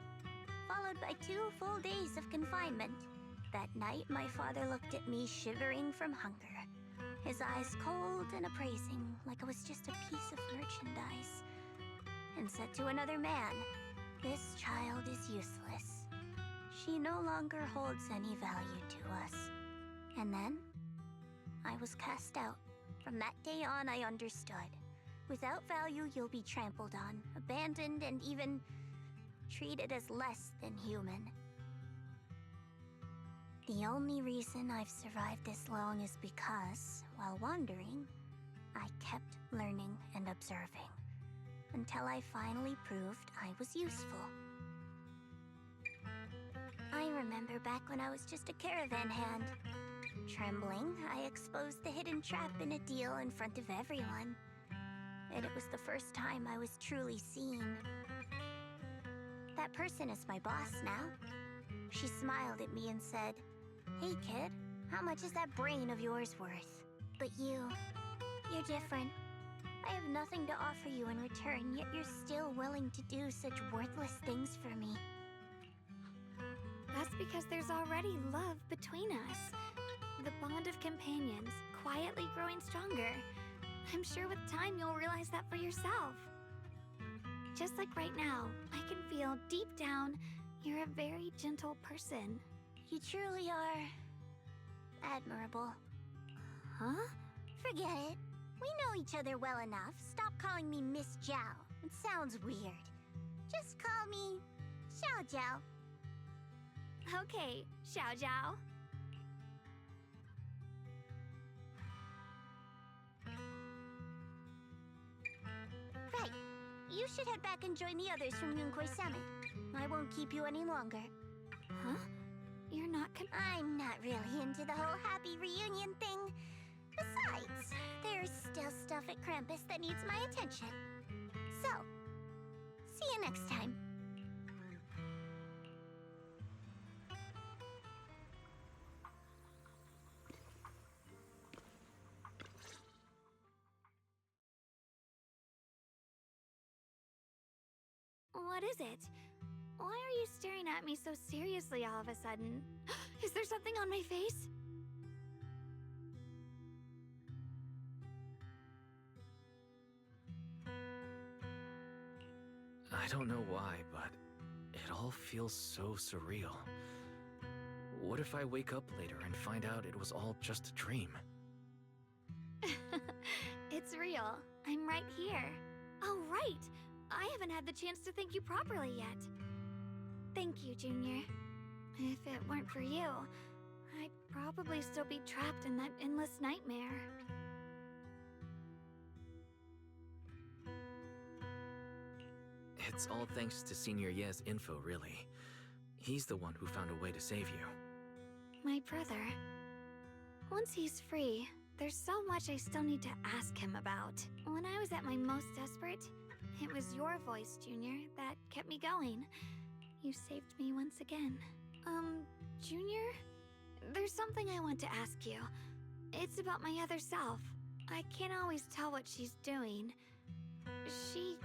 Followed by 2 full days of confinement. That night, my father looked at me shivering from hunger. His eyes cold and appraising, like I was just a piece of merchandise, and said to another man, "This child is useless. She no longer holds any value to us." And then, I was cast out. From that day on, I understood. Without value, you'll be trampled on, abandoned, and even treated as less than human. The only reason I've survived this long is because, while wandering, I kept learning and observing, until I finally proved I was useful. I remember back when I was just a caravan hand. Trembling, I exposed the hidden trap in a deal in front of everyone. And it was the first time I was truly seen. That person is my boss now. She smiled at me and said, "Hey kid, how much is that brain of yours worth?" But you're different. I have nothing to offer you in return, yet you're still willing to do such worthless things for me. That's because there's already love between us. The bond of companions, quietly growing stronger. I'm sure with time you'll realize that for yourself. Just like right now, I can feel deep down you're a very gentle person. You truly are admirable. Huh? Forget it. We know each other well enough. Stop calling me Miss Zhao. It sounds weird. Just call me Xiao Zhao. Okay, Xiao Zhao. Right. You should head back and join the others from Yunhui Summit. I won't keep you any longer. Huh? You're not I'm not really into the whole happy reunion thing. Besides, there's still stuff at Krampus that needs my attention. So, see you next time. What is it? Why are you staring at me so seriously all of a sudden? Is there something on my face? I don't know why, but it all feels so surreal. What if I wake up later and find out it was all just a dream? It's real. I'm right here. Oh, right. I haven't had the chance to thank you properly yet. Thank you, Junior. If it weren't for you, I'd probably still be trapped in that endless nightmare. It's all thanks to Senior Ye's info, really. He's the one who found a way to save you. My brother. Once he's free, there's so much I still need to ask him about. When I was at my most desperate, it was your voice, Junior, that kept me going. You saved me once again. Junior? There's something I want to ask you. It's about my other self. I can't always tell what she's doing. She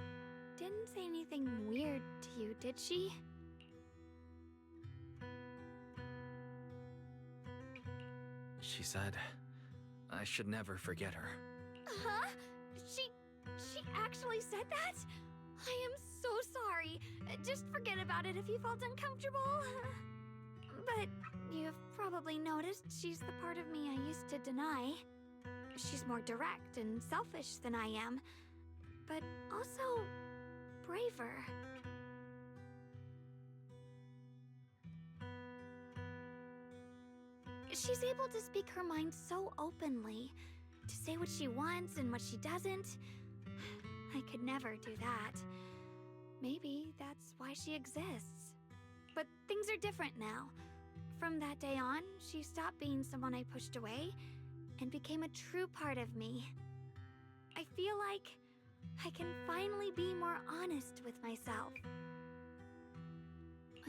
didn't say anything weird to you, did she? She said I should never forget her. Huh? She actually said that? I am so sorry. Just forget about it if you felt uncomfortable. But you've probably noticed she's the part of me I used to deny. She's more direct and selfish than I am, but also braver. She's able to speak her mind so openly, to say what she wants and what she doesn't. I could never do that. Maybe that's why she exists. But things are different now. From that day on, she stopped being someone I pushed away and became a true part of me. I feel like I can finally be more honest with myself.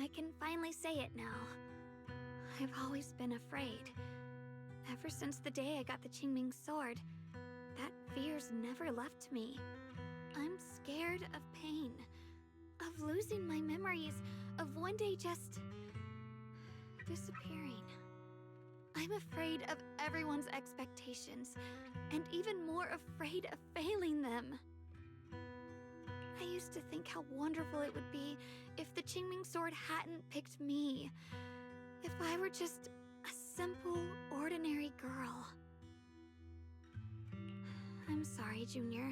I can finally say it now. I've always been afraid. Ever since the day I got the Qingming sword, that fear's never left me. I'm scared of pain, of losing my memories, of one day just disappearing. I'm afraid of everyone's expectations, and even more afraid of failing them. I used to think how wonderful it would be if the Qingming sword hadn't picked me. If I were just a simple, ordinary girl. I'm sorry, Junior.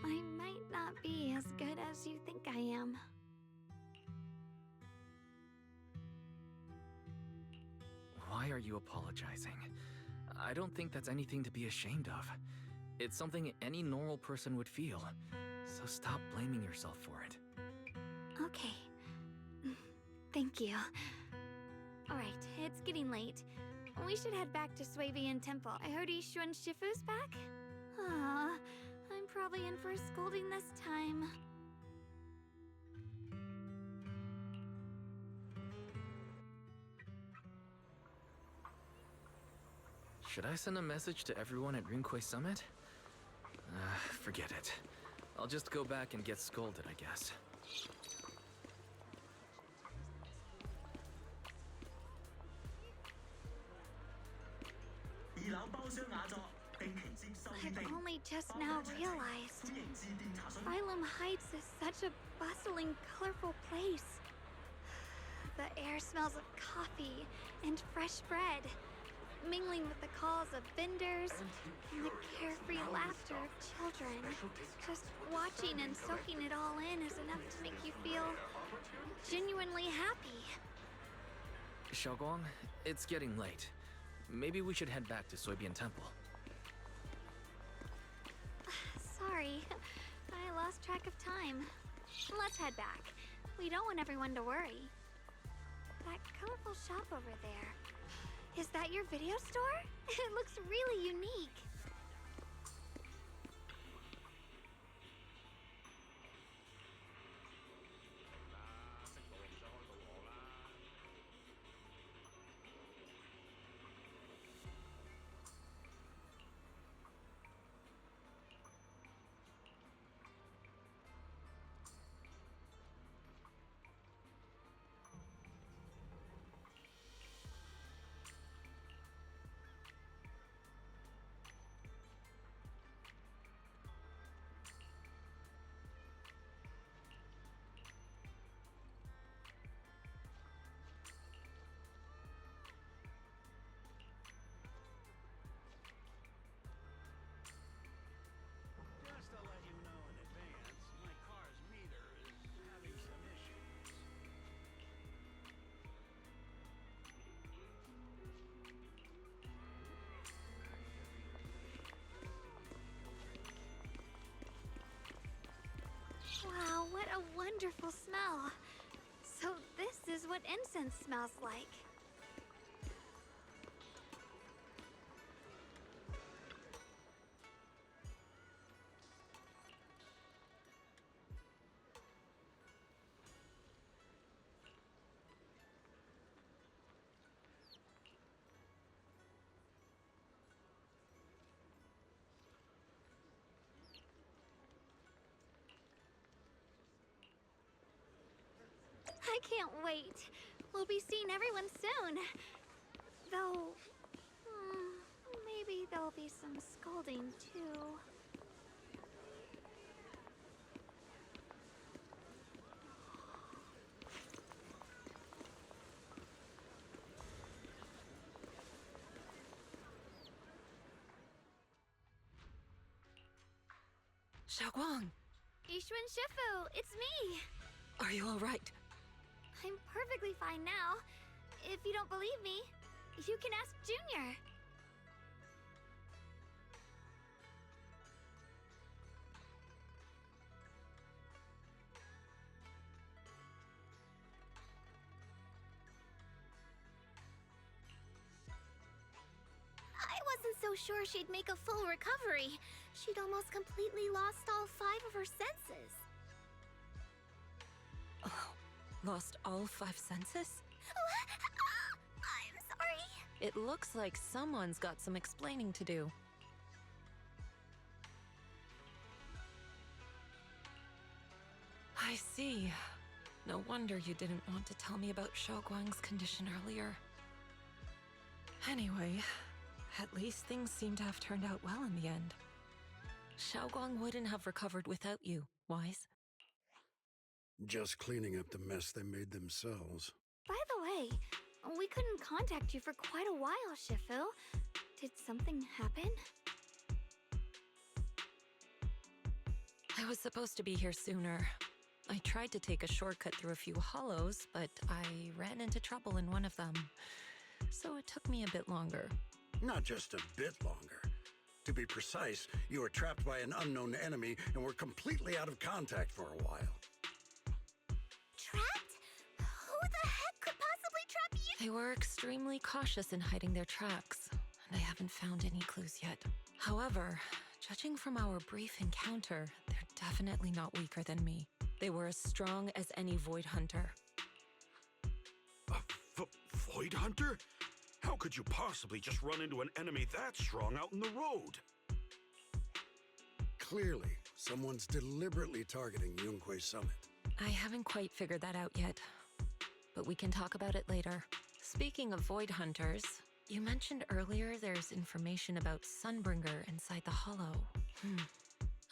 I might not be as good as you think I am. Why are you apologizing? I don't think that's anything to be ashamed of. It's something any normal person would feel. So stop blaming yourself for it. Okay. Thank you. Alright, it's getting late. We should head back to Swabian Temple. I heard Ishu and Shifu's back? Aw, I'm probably in for a scolding this time. Should I send a message to everyone at Rinkway Summit? Forget it. I'll just go back and get scolded, I guess. I've only just now realized. Phylum Heights is such a bustling, colorful place. The air smells of coffee and fresh bread, mingling with the calls of vendors and the carefree laughter of children. Just watching and soaking it all in is enough to make you feel genuinely happy. Xiaoguang, it's getting late. Maybe we should head back to Swabian Temple. Sorry, I lost track of time. Let's head back. We don't want everyone to worry. That colorful shop over there. Is that your video store? It looks really unique. Just to let you know in advance, my car's meter is having some issues. Wow, what a wonderful smell. So this is what incense smells like. I can't wait. We'll be seeing everyone soon. Though, maybe there'll be some scolding too. Xiaoguang, Ishu and Shifu, it's me. are you all right? I'm perfectly fine now. If you don't believe me, you can ask Junior. I wasn't so sure she'd make a full recovery. She'd almost completely lost all 5 of her senses. Oh, lost all 5 senses? I'm sorry. It looks like someone's got some explaining to do. I see. No wonder you didn't want to tell me about Xiaoguang's condition earlier. Anyway, at least things seem to have turned out well in the end. Xiaoguang wouldn't have recovered without you, Wise. Just cleaning up the mess they made themselves. By the way, we couldn't contact you for quite a while, Shifu. Did something happen? I was supposed to be here sooner. I tried to take a shortcut through a few hollows, but I ran into trouble in one of them. So it took me a bit longer. Not just a bit longer. To be precise, you were trapped by an unknown enemy and were completely out of contact for a while. Trapped? Who the heck could possibly trap you? They were extremely cautious in hiding their tracks, and I haven't found any clues yet. However, judging from our brief encounter, they're definitely not weaker than me. They were as strong as any Void Hunter. A Void Hunter? How could you possibly just run into an enemy that strong out in the road? Clearly, someone's deliberately targeting Yunque's summit. I haven't quite figured that out yet, but we can talk about it later. Speaking of Void Hunters, you mentioned earlier there's information about Sunbringer inside the Hollow.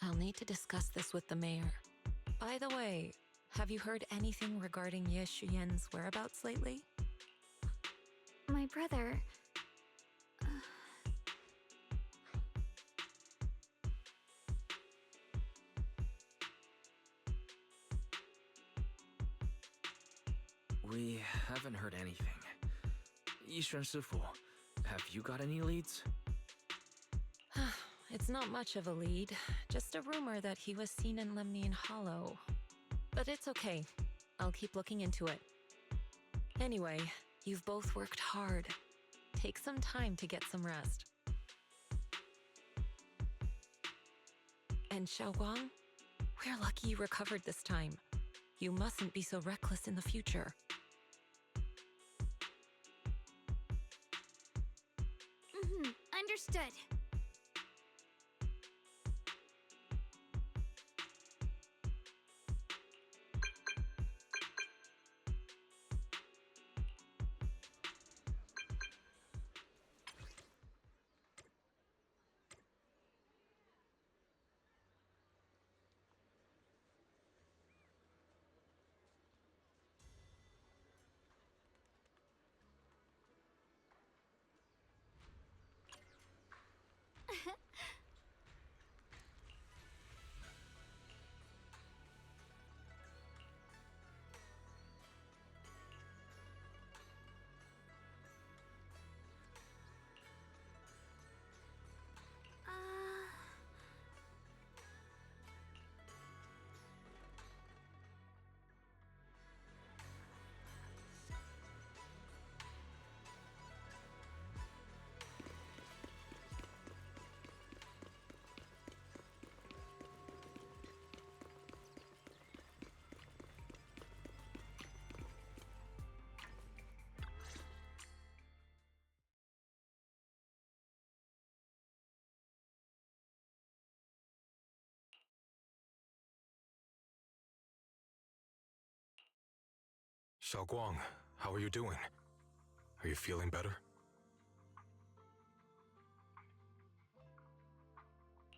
I'll need to discuss this with the mayor. By the way, have you heard anything regarding Ye Shuyen's whereabouts lately? My brother... We haven't heard anything. Yishuan Shifu, have you got any leads? It's not much of a lead, just a rumor that he was seen in Lemnian Hollow. But it's okay. I'll keep looking into it. Anyway, you've both worked hard. Take some time to get some rest. And Xiaoguang, we're lucky you recovered this time. You mustn't be so reckless in the future. Understood. Xiaoguang, how are you doing? Are you feeling better?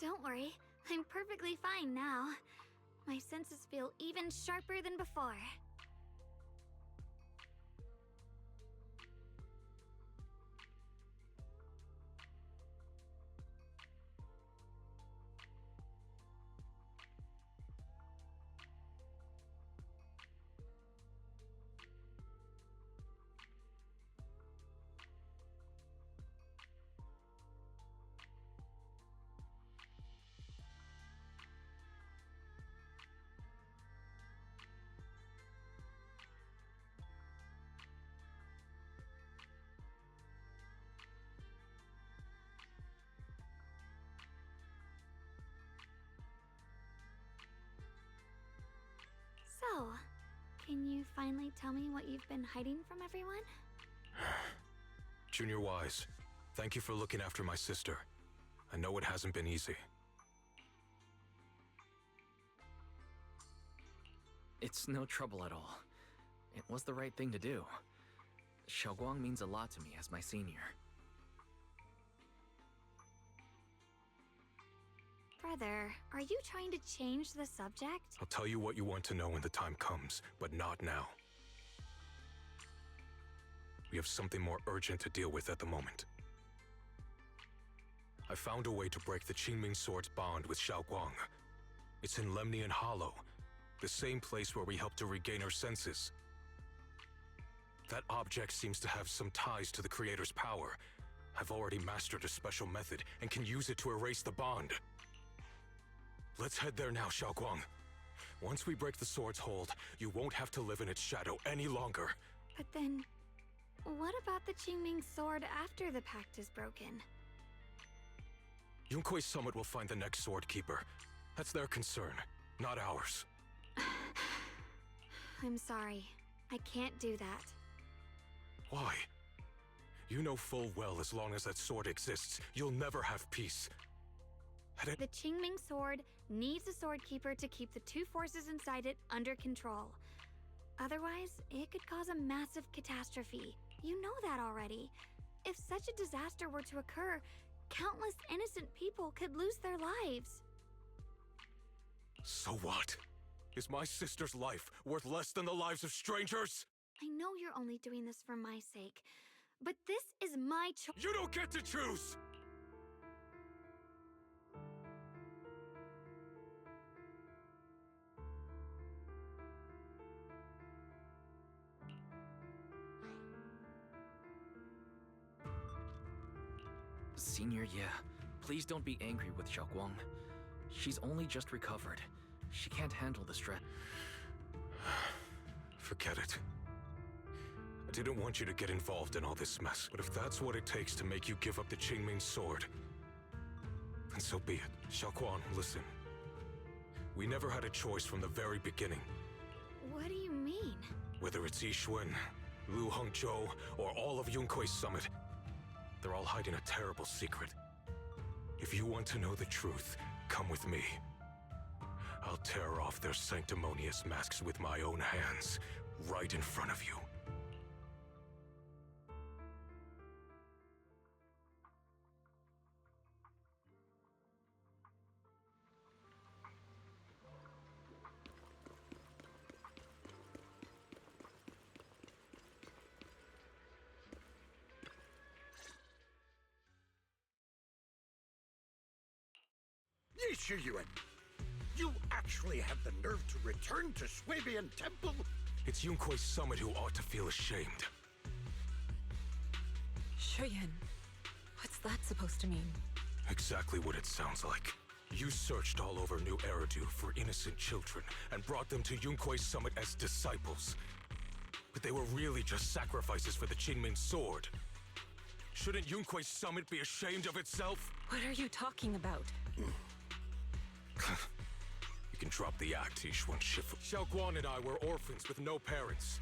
Don't worry, I'm perfectly fine now. My senses feel even sharper than before. So, can you finally tell me what you've been hiding from everyone? Junior Wise, thank you for looking after my sister. I know it hasn't been easy. It's no trouble at all. It was the right thing to do. Xiaoguang means a lot to me as my senior. Brother, are you trying to change the subject? I'll tell you what you want to know when the time comes, but not now. We have something more urgent to deal with at the moment. I found a way to break the Qingming Sword's bond with Xiaoguang. It's in Lemnian Hollow, the same place where we helped to regain our senses. That object seems to have some ties to the Creator's power. I've already mastered a special method and can use it to erase the bond. Let's head there now, Xiaoguang. Once we break the sword's hold, you won't have to live in its shadow any longer. But then, what about the Qingming sword after the pact is broken? Yunkui's summit will find the next sword keeper. That's their concern, not ours. I'm sorry. I can't do that. Why? You know full well as long as that sword exists, you'll never have peace. The Qingming sword needs a sword keeper to keep the two forces inside it under control. Otherwise, it could cause a massive catastrophe. You know that already. If such a disaster were to occur, countless innocent people could lose their lives. So what? Is my sister's life worth less than the lives of strangers? I know you're only doing this for my sake, but this is my choice. You don't get to choose! Senior, yeah. Please don't be angry with Xiaoguang. She's only just recovered. She can't handle the stress. Forget it. I didn't want you to get involved in all this mess, but if that's what it takes to make you give up the Qingming sword, then so be it. Xiaoguang, listen. We never had a choice from the very beginning. What do you mean? Whether it's Yixuan, Lu Hongzhou, or all of Yunkui's summit, they're all hiding a terrible secret. If you want to know the truth, come with me. I'll tear off their sanctimonious masks with my own hands, right in front of you. Yuan, you actually have the nerve to return to Swabian Temple? It's Yunkui's summit who ought to feel ashamed. Shuyan, what's that supposed to mean? Exactly what it sounds like. You searched all over New Eridu for innocent children and brought them to Yunkui's summit as disciples. But they were really just sacrifices for the Qingming sword. Shouldn't Yunkui's summit be ashamed of itself? What are you talking about? You can drop the act, Yixuan Shifu. Xiaoguang and I were orphans with no parents.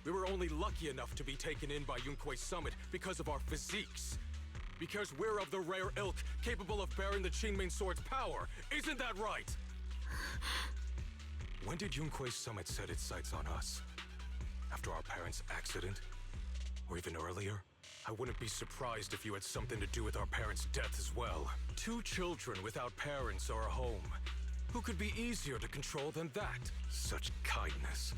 We were only lucky enough to be taken in by Yunkui's summit because of our physiques. Because we're of the rare ilk, capable of bearing the Qingming sword's power. Isn't that right? When did Yunkui's summit set its sights on us? After our parents' accident? Or even earlier? I wouldn't be surprised if you had something to do with our parents' death as well. 2 children without parents or a home. Who could be easier to control than that? Such kindness.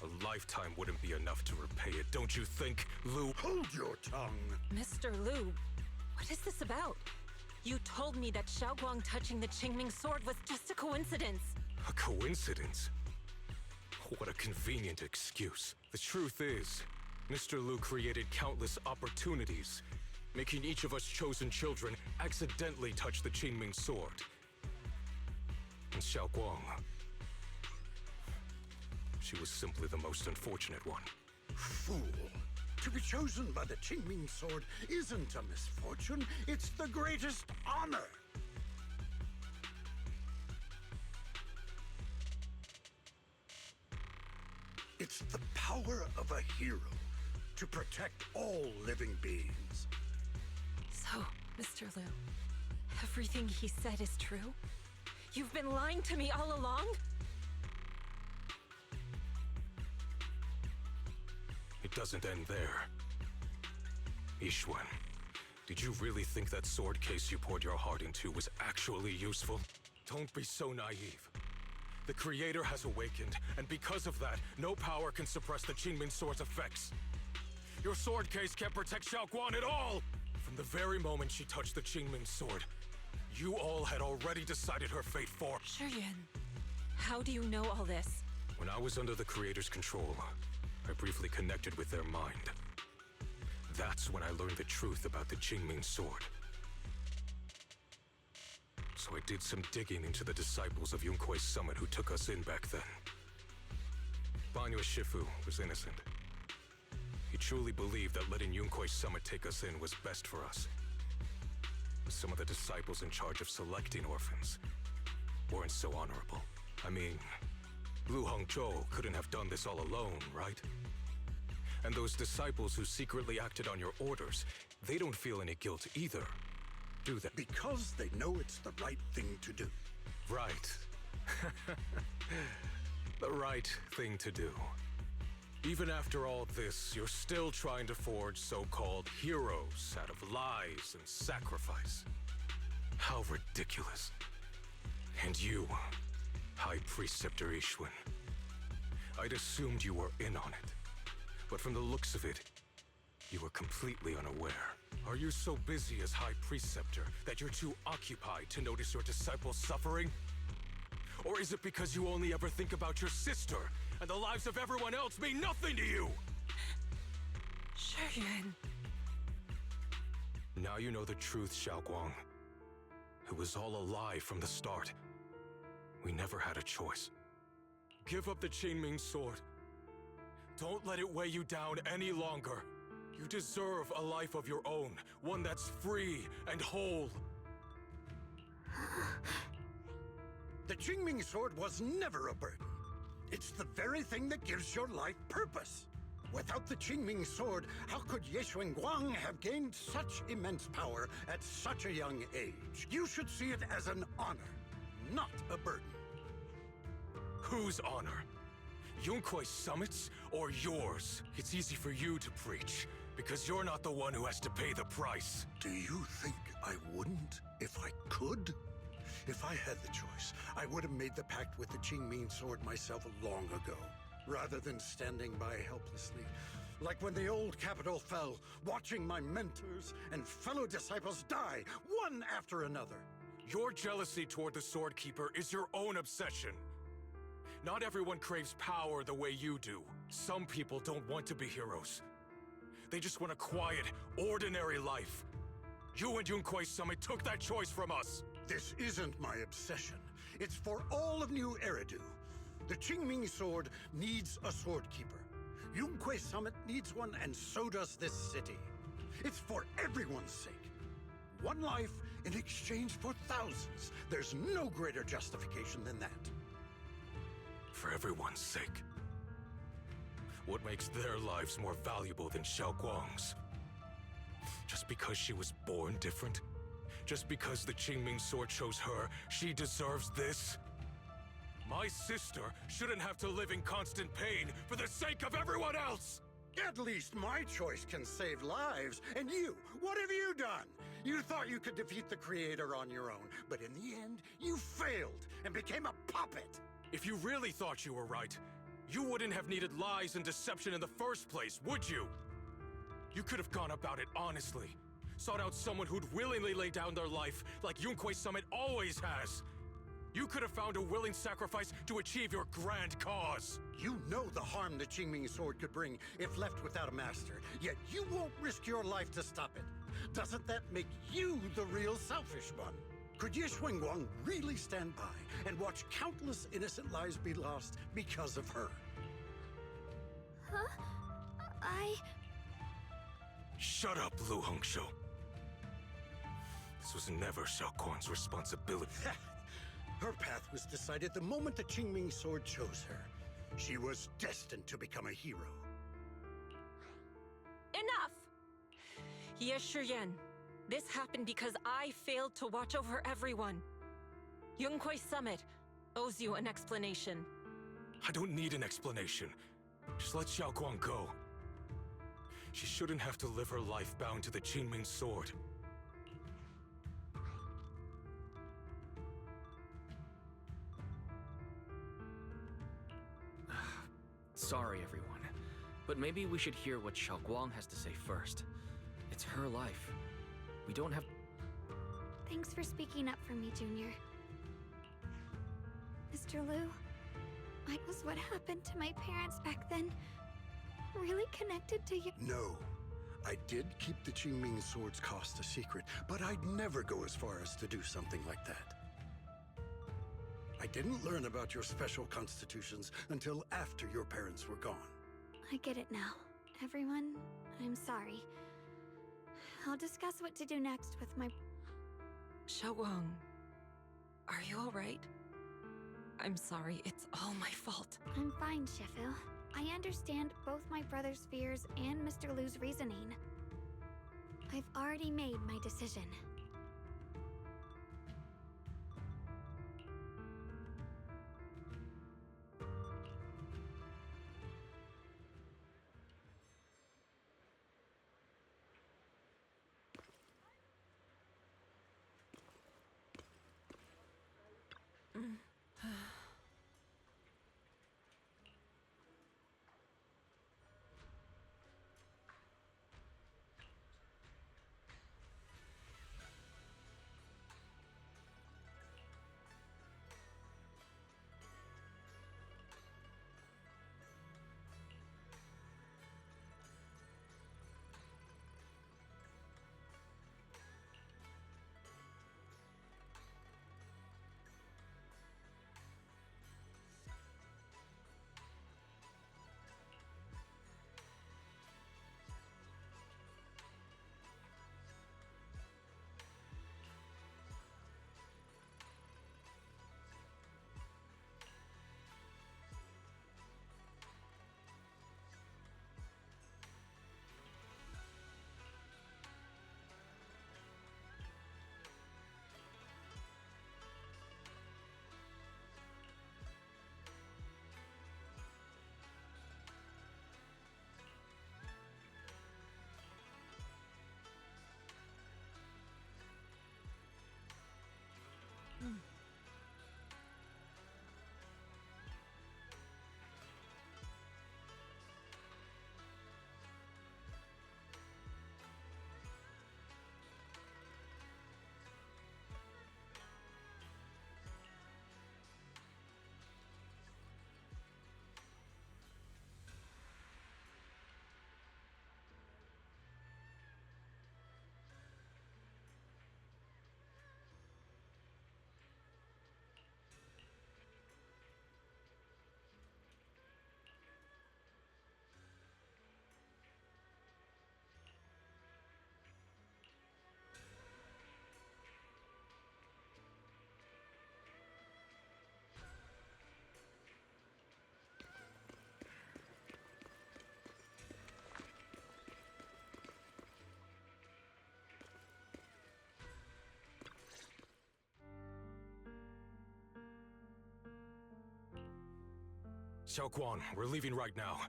A lifetime wouldn't be enough to repay it, don't you think, Lu? Hold your tongue! Mr. Lu, what is this about? You told me that Xiaoguang touching the Qingming sword was just a coincidence. A coincidence? What a convenient excuse. The truth is, Mr. Lu created countless opportunities, making each of us chosen children accidentally touch the Qingming sword. And Xiaoguang, she was simply the most unfortunate one. Fool! To be chosen by the Qingming sword isn't a misfortune, it's the greatest honor! It's the power of a hero to protect all living beings. So, Mr. Lu, everything he said is true? You've been lying to me all along? It doesn't end there. Yixuan, did you really think that sword case you poured your heart into was actually useful? Don't be so naive. The Creator has awakened, and because of that, no power can suppress the Qingming sword's effects. Your sword case can't protect Xiaoguang at all! From the very moment she touched the Qingming sword, You all had already decided her fate for... Shuryen, how do you know all this? When I was under the Creator's control, I briefly connected with their mind. That's when I learned the truth about the Qingming sword. So I did some digging into the disciples of Yunkui's summit who took us in back then. Banyo Shifu was innocent. He truly believed that letting Yunkui's summit take us in was best for us. But some of the disciples in charge of selecting orphans weren't so honorable. I mean, Lu Hongzhou couldn't have done this all alone, right? And those disciples who secretly acted on your orders, they don't feel any guilt either, do they? Because they know it's the right thing to do. Right. The right thing to do. Even after all this, you're still trying to forge so-called heroes out of lies and sacrifice. How ridiculous. And you, High Preceptor Ishun. I'd assumed you were in on it. But from the looks of it, you were completely unaware. Are you so busy as High Preceptor that you're too occupied to notice your disciples suffering? Or is it because you only ever think about your sister, and the lives of everyone else mean nothing to you? Shuryen. Now you know the truth, Xiaoguang. It was all a lie from the start. We never had a choice. Give up the Qingming sword. Don't let it weigh you down any longer. You deserve a life of your own, one that's free and whole. The Qingming sword was never a burden. It's the very thing that gives your life purpose. Without the Qingming sword, how could Ye Guang have gained such immense power at such a young age? You should see it as an honor, not a burden. Whose honor? Yunkui's summit's or yours? It's easy for you to preach, because you're not the one who has to pay the price. Do you think I wouldn't if I could? If I had the choice, I would have made the pact with the Qingming sword myself long ago, rather than standing by helplessly, like when the old capital fell, watching my mentors and fellow disciples die, one after another. Your jealousy toward the Sword Keeper is your own obsession. Not everyone craves power the way you do. Some people don't want to be heroes. They just want a quiet, ordinary life. You and Yunkui's summit took that choice from us. This isn't my obsession. It's for all of New Eridu. The Qingming sword needs a sword keeper. Yunkui's summit needs one, and so does this city. It's for everyone's sake. One life in exchange for thousands. There's no greater justification than that. For everyone's sake. What makes their lives more valuable than Xiaoguang's? Just because she was born different? Just because the Qingming sword chose her, she deserves this? My sister shouldn't have to live in constant pain for the sake of everyone else! At least my choice can save lives. And you, what have you done? You thought you could defeat the Creator on your own, but in the end, you failed and became a puppet. If you really thought you were right, you wouldn't have needed lies and deception in the first place, would you? You could have gone about it honestly. Sought out someone who'd willingly lay down their life like Yunkui's summit always has. You could have found a willing sacrifice to achieve your grand cause. You know the harm the Qingming sword could bring if left without a master, yet you won't risk your life to stop it. Doesn't that make you the real selfish one? Could Ye Guang really stand by and watch countless innocent lives be lost because of her? Huh? Shut up, Lu Hongzhou. This was never Xiaoguang's responsibility. Her path was decided the moment the Qingming sword chose her. She was destined to become a hero. Enough! Ye Shuryen, this happened because I failed to watch over everyone. Yunkui's summit owes you an explanation. I don't need an explanation. Just let Xiaoguang go. She shouldn't have to live her life bound to the Qingming sword. Sorry, everyone. But maybe we should hear what Xiaoguang has to say first. It's her life. We don't have... Thanks for speaking up for me, Junior. Mr. Liu, was what happened to my parents back then really connected to you? No. I did keep the Qingming Sword's cost a secret, but I'd never go as far as to do something like that. I didn't learn about your special constitutions until after your parents were gone. I get it now. Everyone, I'm sorry. I'll discuss what to do next with my... Xiaoguang, are you all right? I'm sorry, it's all my fault. I'm fine, Shifu. I understand both my brother's fears and Mr. Liu's reasoning. I've already made my decision. Xiaoguang, we're leaving right now.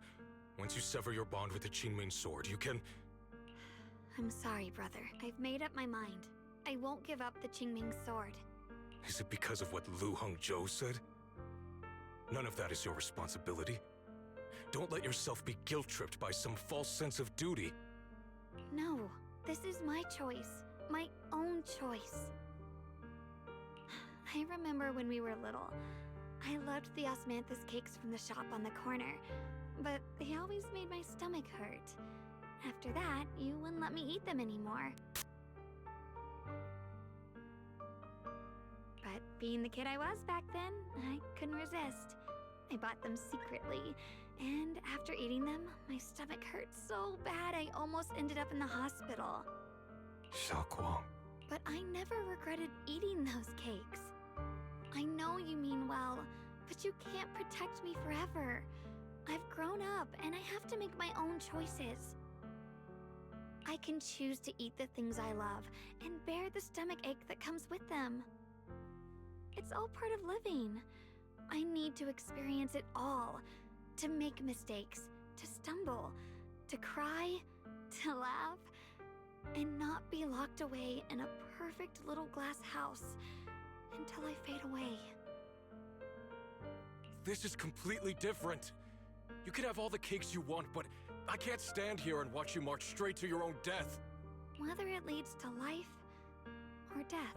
Once you sever your bond with the Qingming Sword, you can... I'm sorry, brother. I've made up my mind. I won't give up the Qingming Sword. Is it because of what Lu Hongzhou said? None of that is your responsibility. Don't let yourself be guilt-tripped by some false sense of duty. No, this is my choice. My own choice. I remember when we were little. I loved the osmanthus cakes from the shop on the corner, but they always made my stomach hurt. After that, you wouldn't let me eat them anymore. But being the kid I was back then, I couldn't resist. I bought them secretly, and after eating them, my stomach hurt so bad I almost ended up in the hospital. Xiaoguang. But I never regretted eating those cakes. I know you mean well, but you can't protect me forever. I've grown up, and I have to make my own choices. I can choose to eat the things I love, and bear the stomach ache that comes with them. It's all part of living. I need to experience it all. To make mistakes, to stumble, to cry, to laugh, and not be locked away in a perfect little glass house until I fade away. This is completely different. You can have all the cakes you want, but I can't stand here and watch you march straight to your own death. Whether it leads to life or death.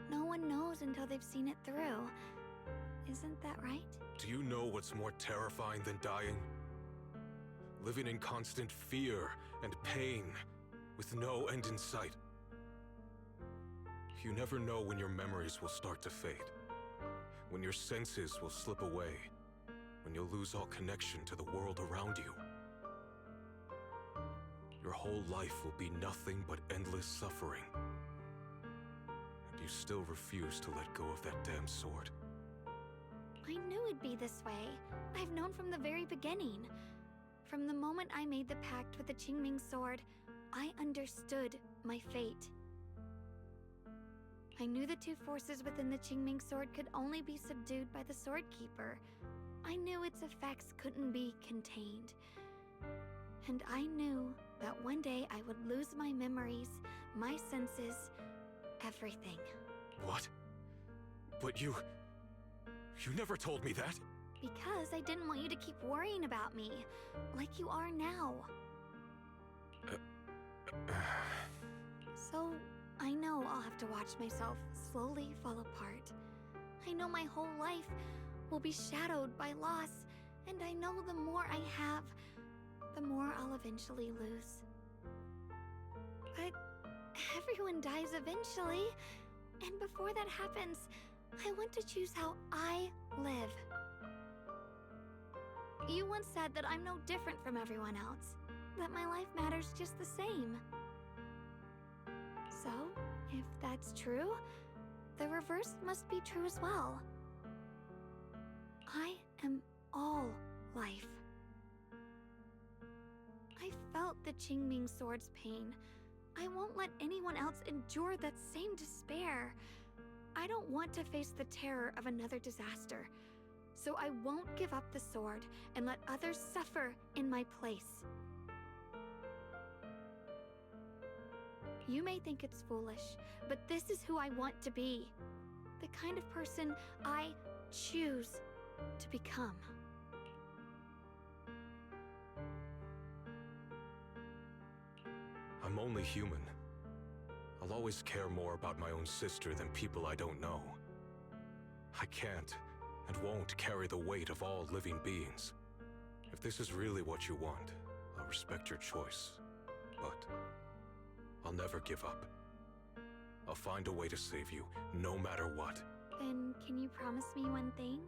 No one knows until they've seen it through. Isn't that right? Do you know what's more terrifying than dying? Living in constant fear and pain, with no end in sight. You never know when your memories will start to fade, when your senses will slip away, when you'll lose all connection to the world around you. Your whole life will be nothing but endless suffering. And you still refuse to let go of that damn sword. I knew it'd be this way. I've known from the very beginning. From the moment I made the pact with the Qingming sword, I understood my fate. I knew the two forces within the Qingming sword could only be subdued by the Sword Keeper. I knew its effects couldn't be contained. And I knew that one day I would lose my memories, my senses, everything. What? But you never told me that. Because I didn't want you to keep worrying about me, like you are now. So, I know I'll have to watch myself slowly fall apart. I know my whole life will be shadowed by loss, and I know the more I have, the more I'll eventually lose. But everyone dies eventually, and before that happens, I want to choose how I live. You once said that I'm no different from everyone else, that my life matters just the same. So, if that's true, the reverse must be true as well. I am all life. I felt the Qingming sword's pain. I won't let anyone else endure that same despair. I don't want to face the terror of another disaster, so I won't give up the sword and let others suffer in my place. You may think it's foolish, but this is who I want to be. The kind of person I choose to become. I'm only human. I'll always care more about my own sister than people I don't know. I can't and won't carry the weight of all living beings. If this is really what you want, I'll respect your choice. But I'll never give up. I'll find a way to save you, no matter what. Then can you promise me one thing?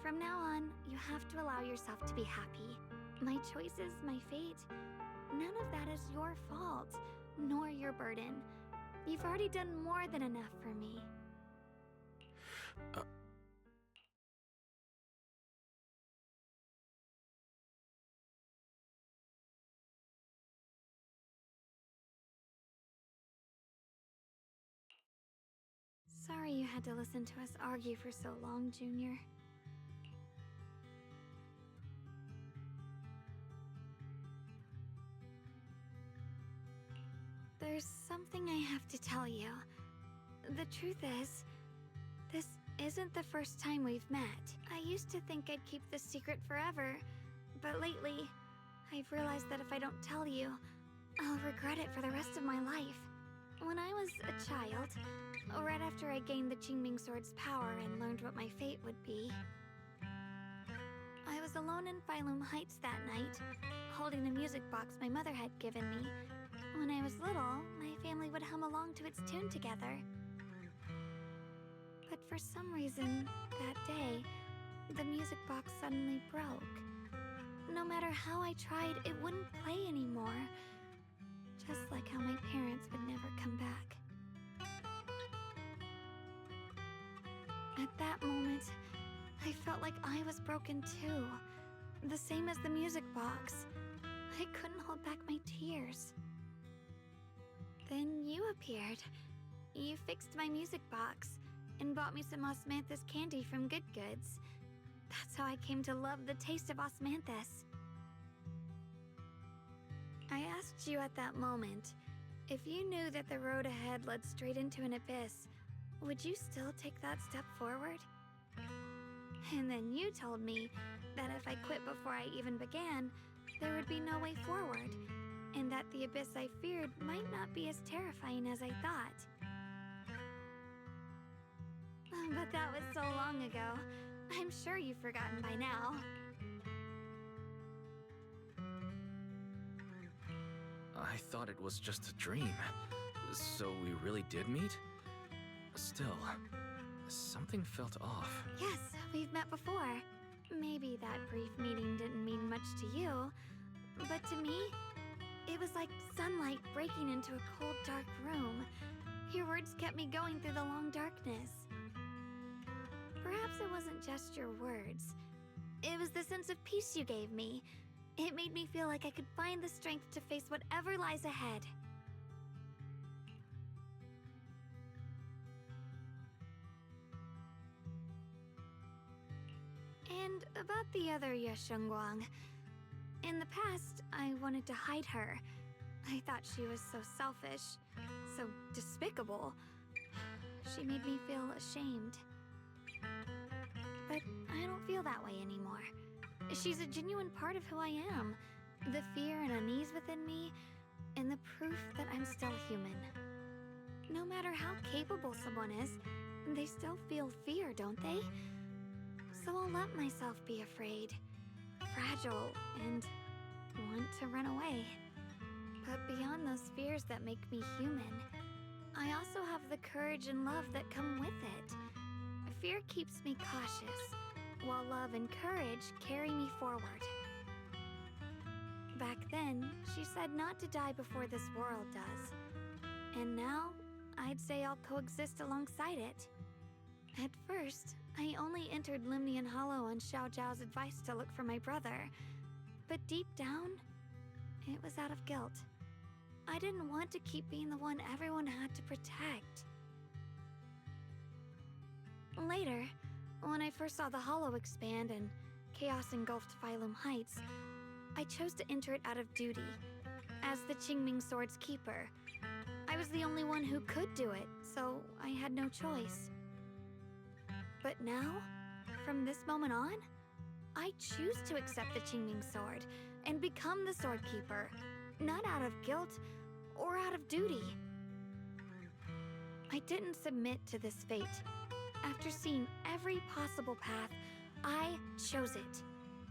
From now on, you have to allow yourself to be happy. My choices, my fate, none of that is your fault, nor your burden. You've already done more than enough for me. Sorry you had to listen to us argue for so long, Junior. There's something I have to tell you. The truth is, this isn't the first time we've met. I used to think I'd keep this secret forever, but lately, I've realized that if I don't tell you, I'll regret it for the rest of my life. When I was a child, right after I gained the Qingming sword's power and learned what my fate would be, I was alone in Phylum Heights that night, holding the music box my mother had given me. When I was little, my family would hum along to its tune together. But for some reason, that day, the music box suddenly broke. No matter how I tried, it wouldn't play anymore. Just like how my parents would never come back. At that moment, I felt like I was broken too. The same as the music box. I couldn't hold back my tears. Then you appeared. You fixed my music box and bought me some osmanthus candy from Good Goods. That's how I came to love the taste of osmanthus. I asked you at that moment, if you knew that the road ahead led straight into an abyss, would you still take that step forward? And then you told me that if I quit before I even began, there would be no way forward, and that the abyss I feared might not be as terrifying as I thought. But that was so long ago. I'm sure you've forgotten by now. I thought it was just a dream. So we really did meet? Still, something felt off. Yes, we've met before. Maybe that brief meeting didn't mean much to you, but to me, it was like sunlight breaking into a cold, dark room. Your words kept me going through the long darkness. Perhaps it wasn't just your words. It was the sense of peace you gave me. It made me feel like I could find the strength to face whatever lies ahead. And about the other Yeshunguang. In the past, I wanted to hide her. I thought she was so selfish, so despicable. She made me feel ashamed. But I don't feel that way anymore. She's a genuine part of who I am. The fear and unease within me, and the proof that I'm still human. No matter how capable someone is, they still feel fear, don't they? So I'll let myself be afraid, fragile, and want to run away. But beyond those fears that make me human, I also have the courage and love that come with it. Fear keeps me cautious, while love and courage carry me forward. Back then, she said not to die before this world does. And now, I'd say I'll coexist alongside it. At first, I only entered Limnian Hollow on Xiao Zhao's advice to look for my brother. But deep down, it was out of guilt. I didn't want to keep being the one everyone had to protect. Later, when I first saw the Hollow expand and chaos engulfed Phylum Heights, I chose to enter it out of duty, as the Qingming Sword's keeper. I was the only one who could do it, so I had no choice. But now, from this moment on, I choose to accept the Qingming Sword and become the Sword Keeper, not out of guilt or out of duty. I didn't submit to this fate. After seeing every possible path, I chose it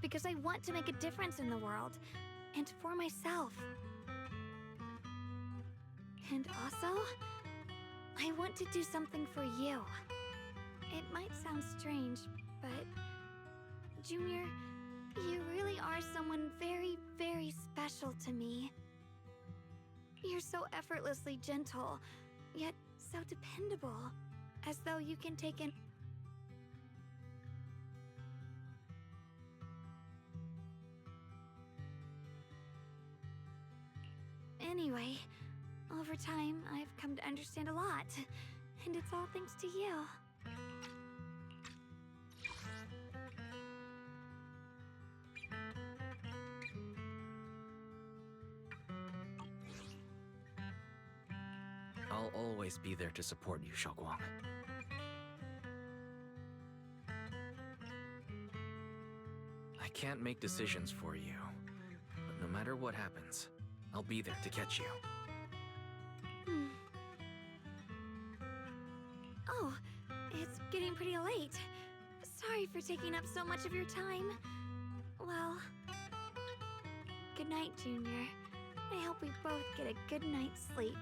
because I want to make a difference in the world and for myself. And also, I want to do something for you. It might sound strange, but Junior, you really are someone very, very special to me. You're so effortlessly gentle, yet so dependable. As though you can take in... Anyway, over time, I've come to understand a lot. And it's all thanks to you. I'll always be there to support you, Xiaoguang. I can't make decisions for you, but no matter what happens, I'll be there to catch you. Oh, it's getting pretty late. Sorry for taking up so much of your time. Well, good night, Junior. I hope we both get a good night's sleep.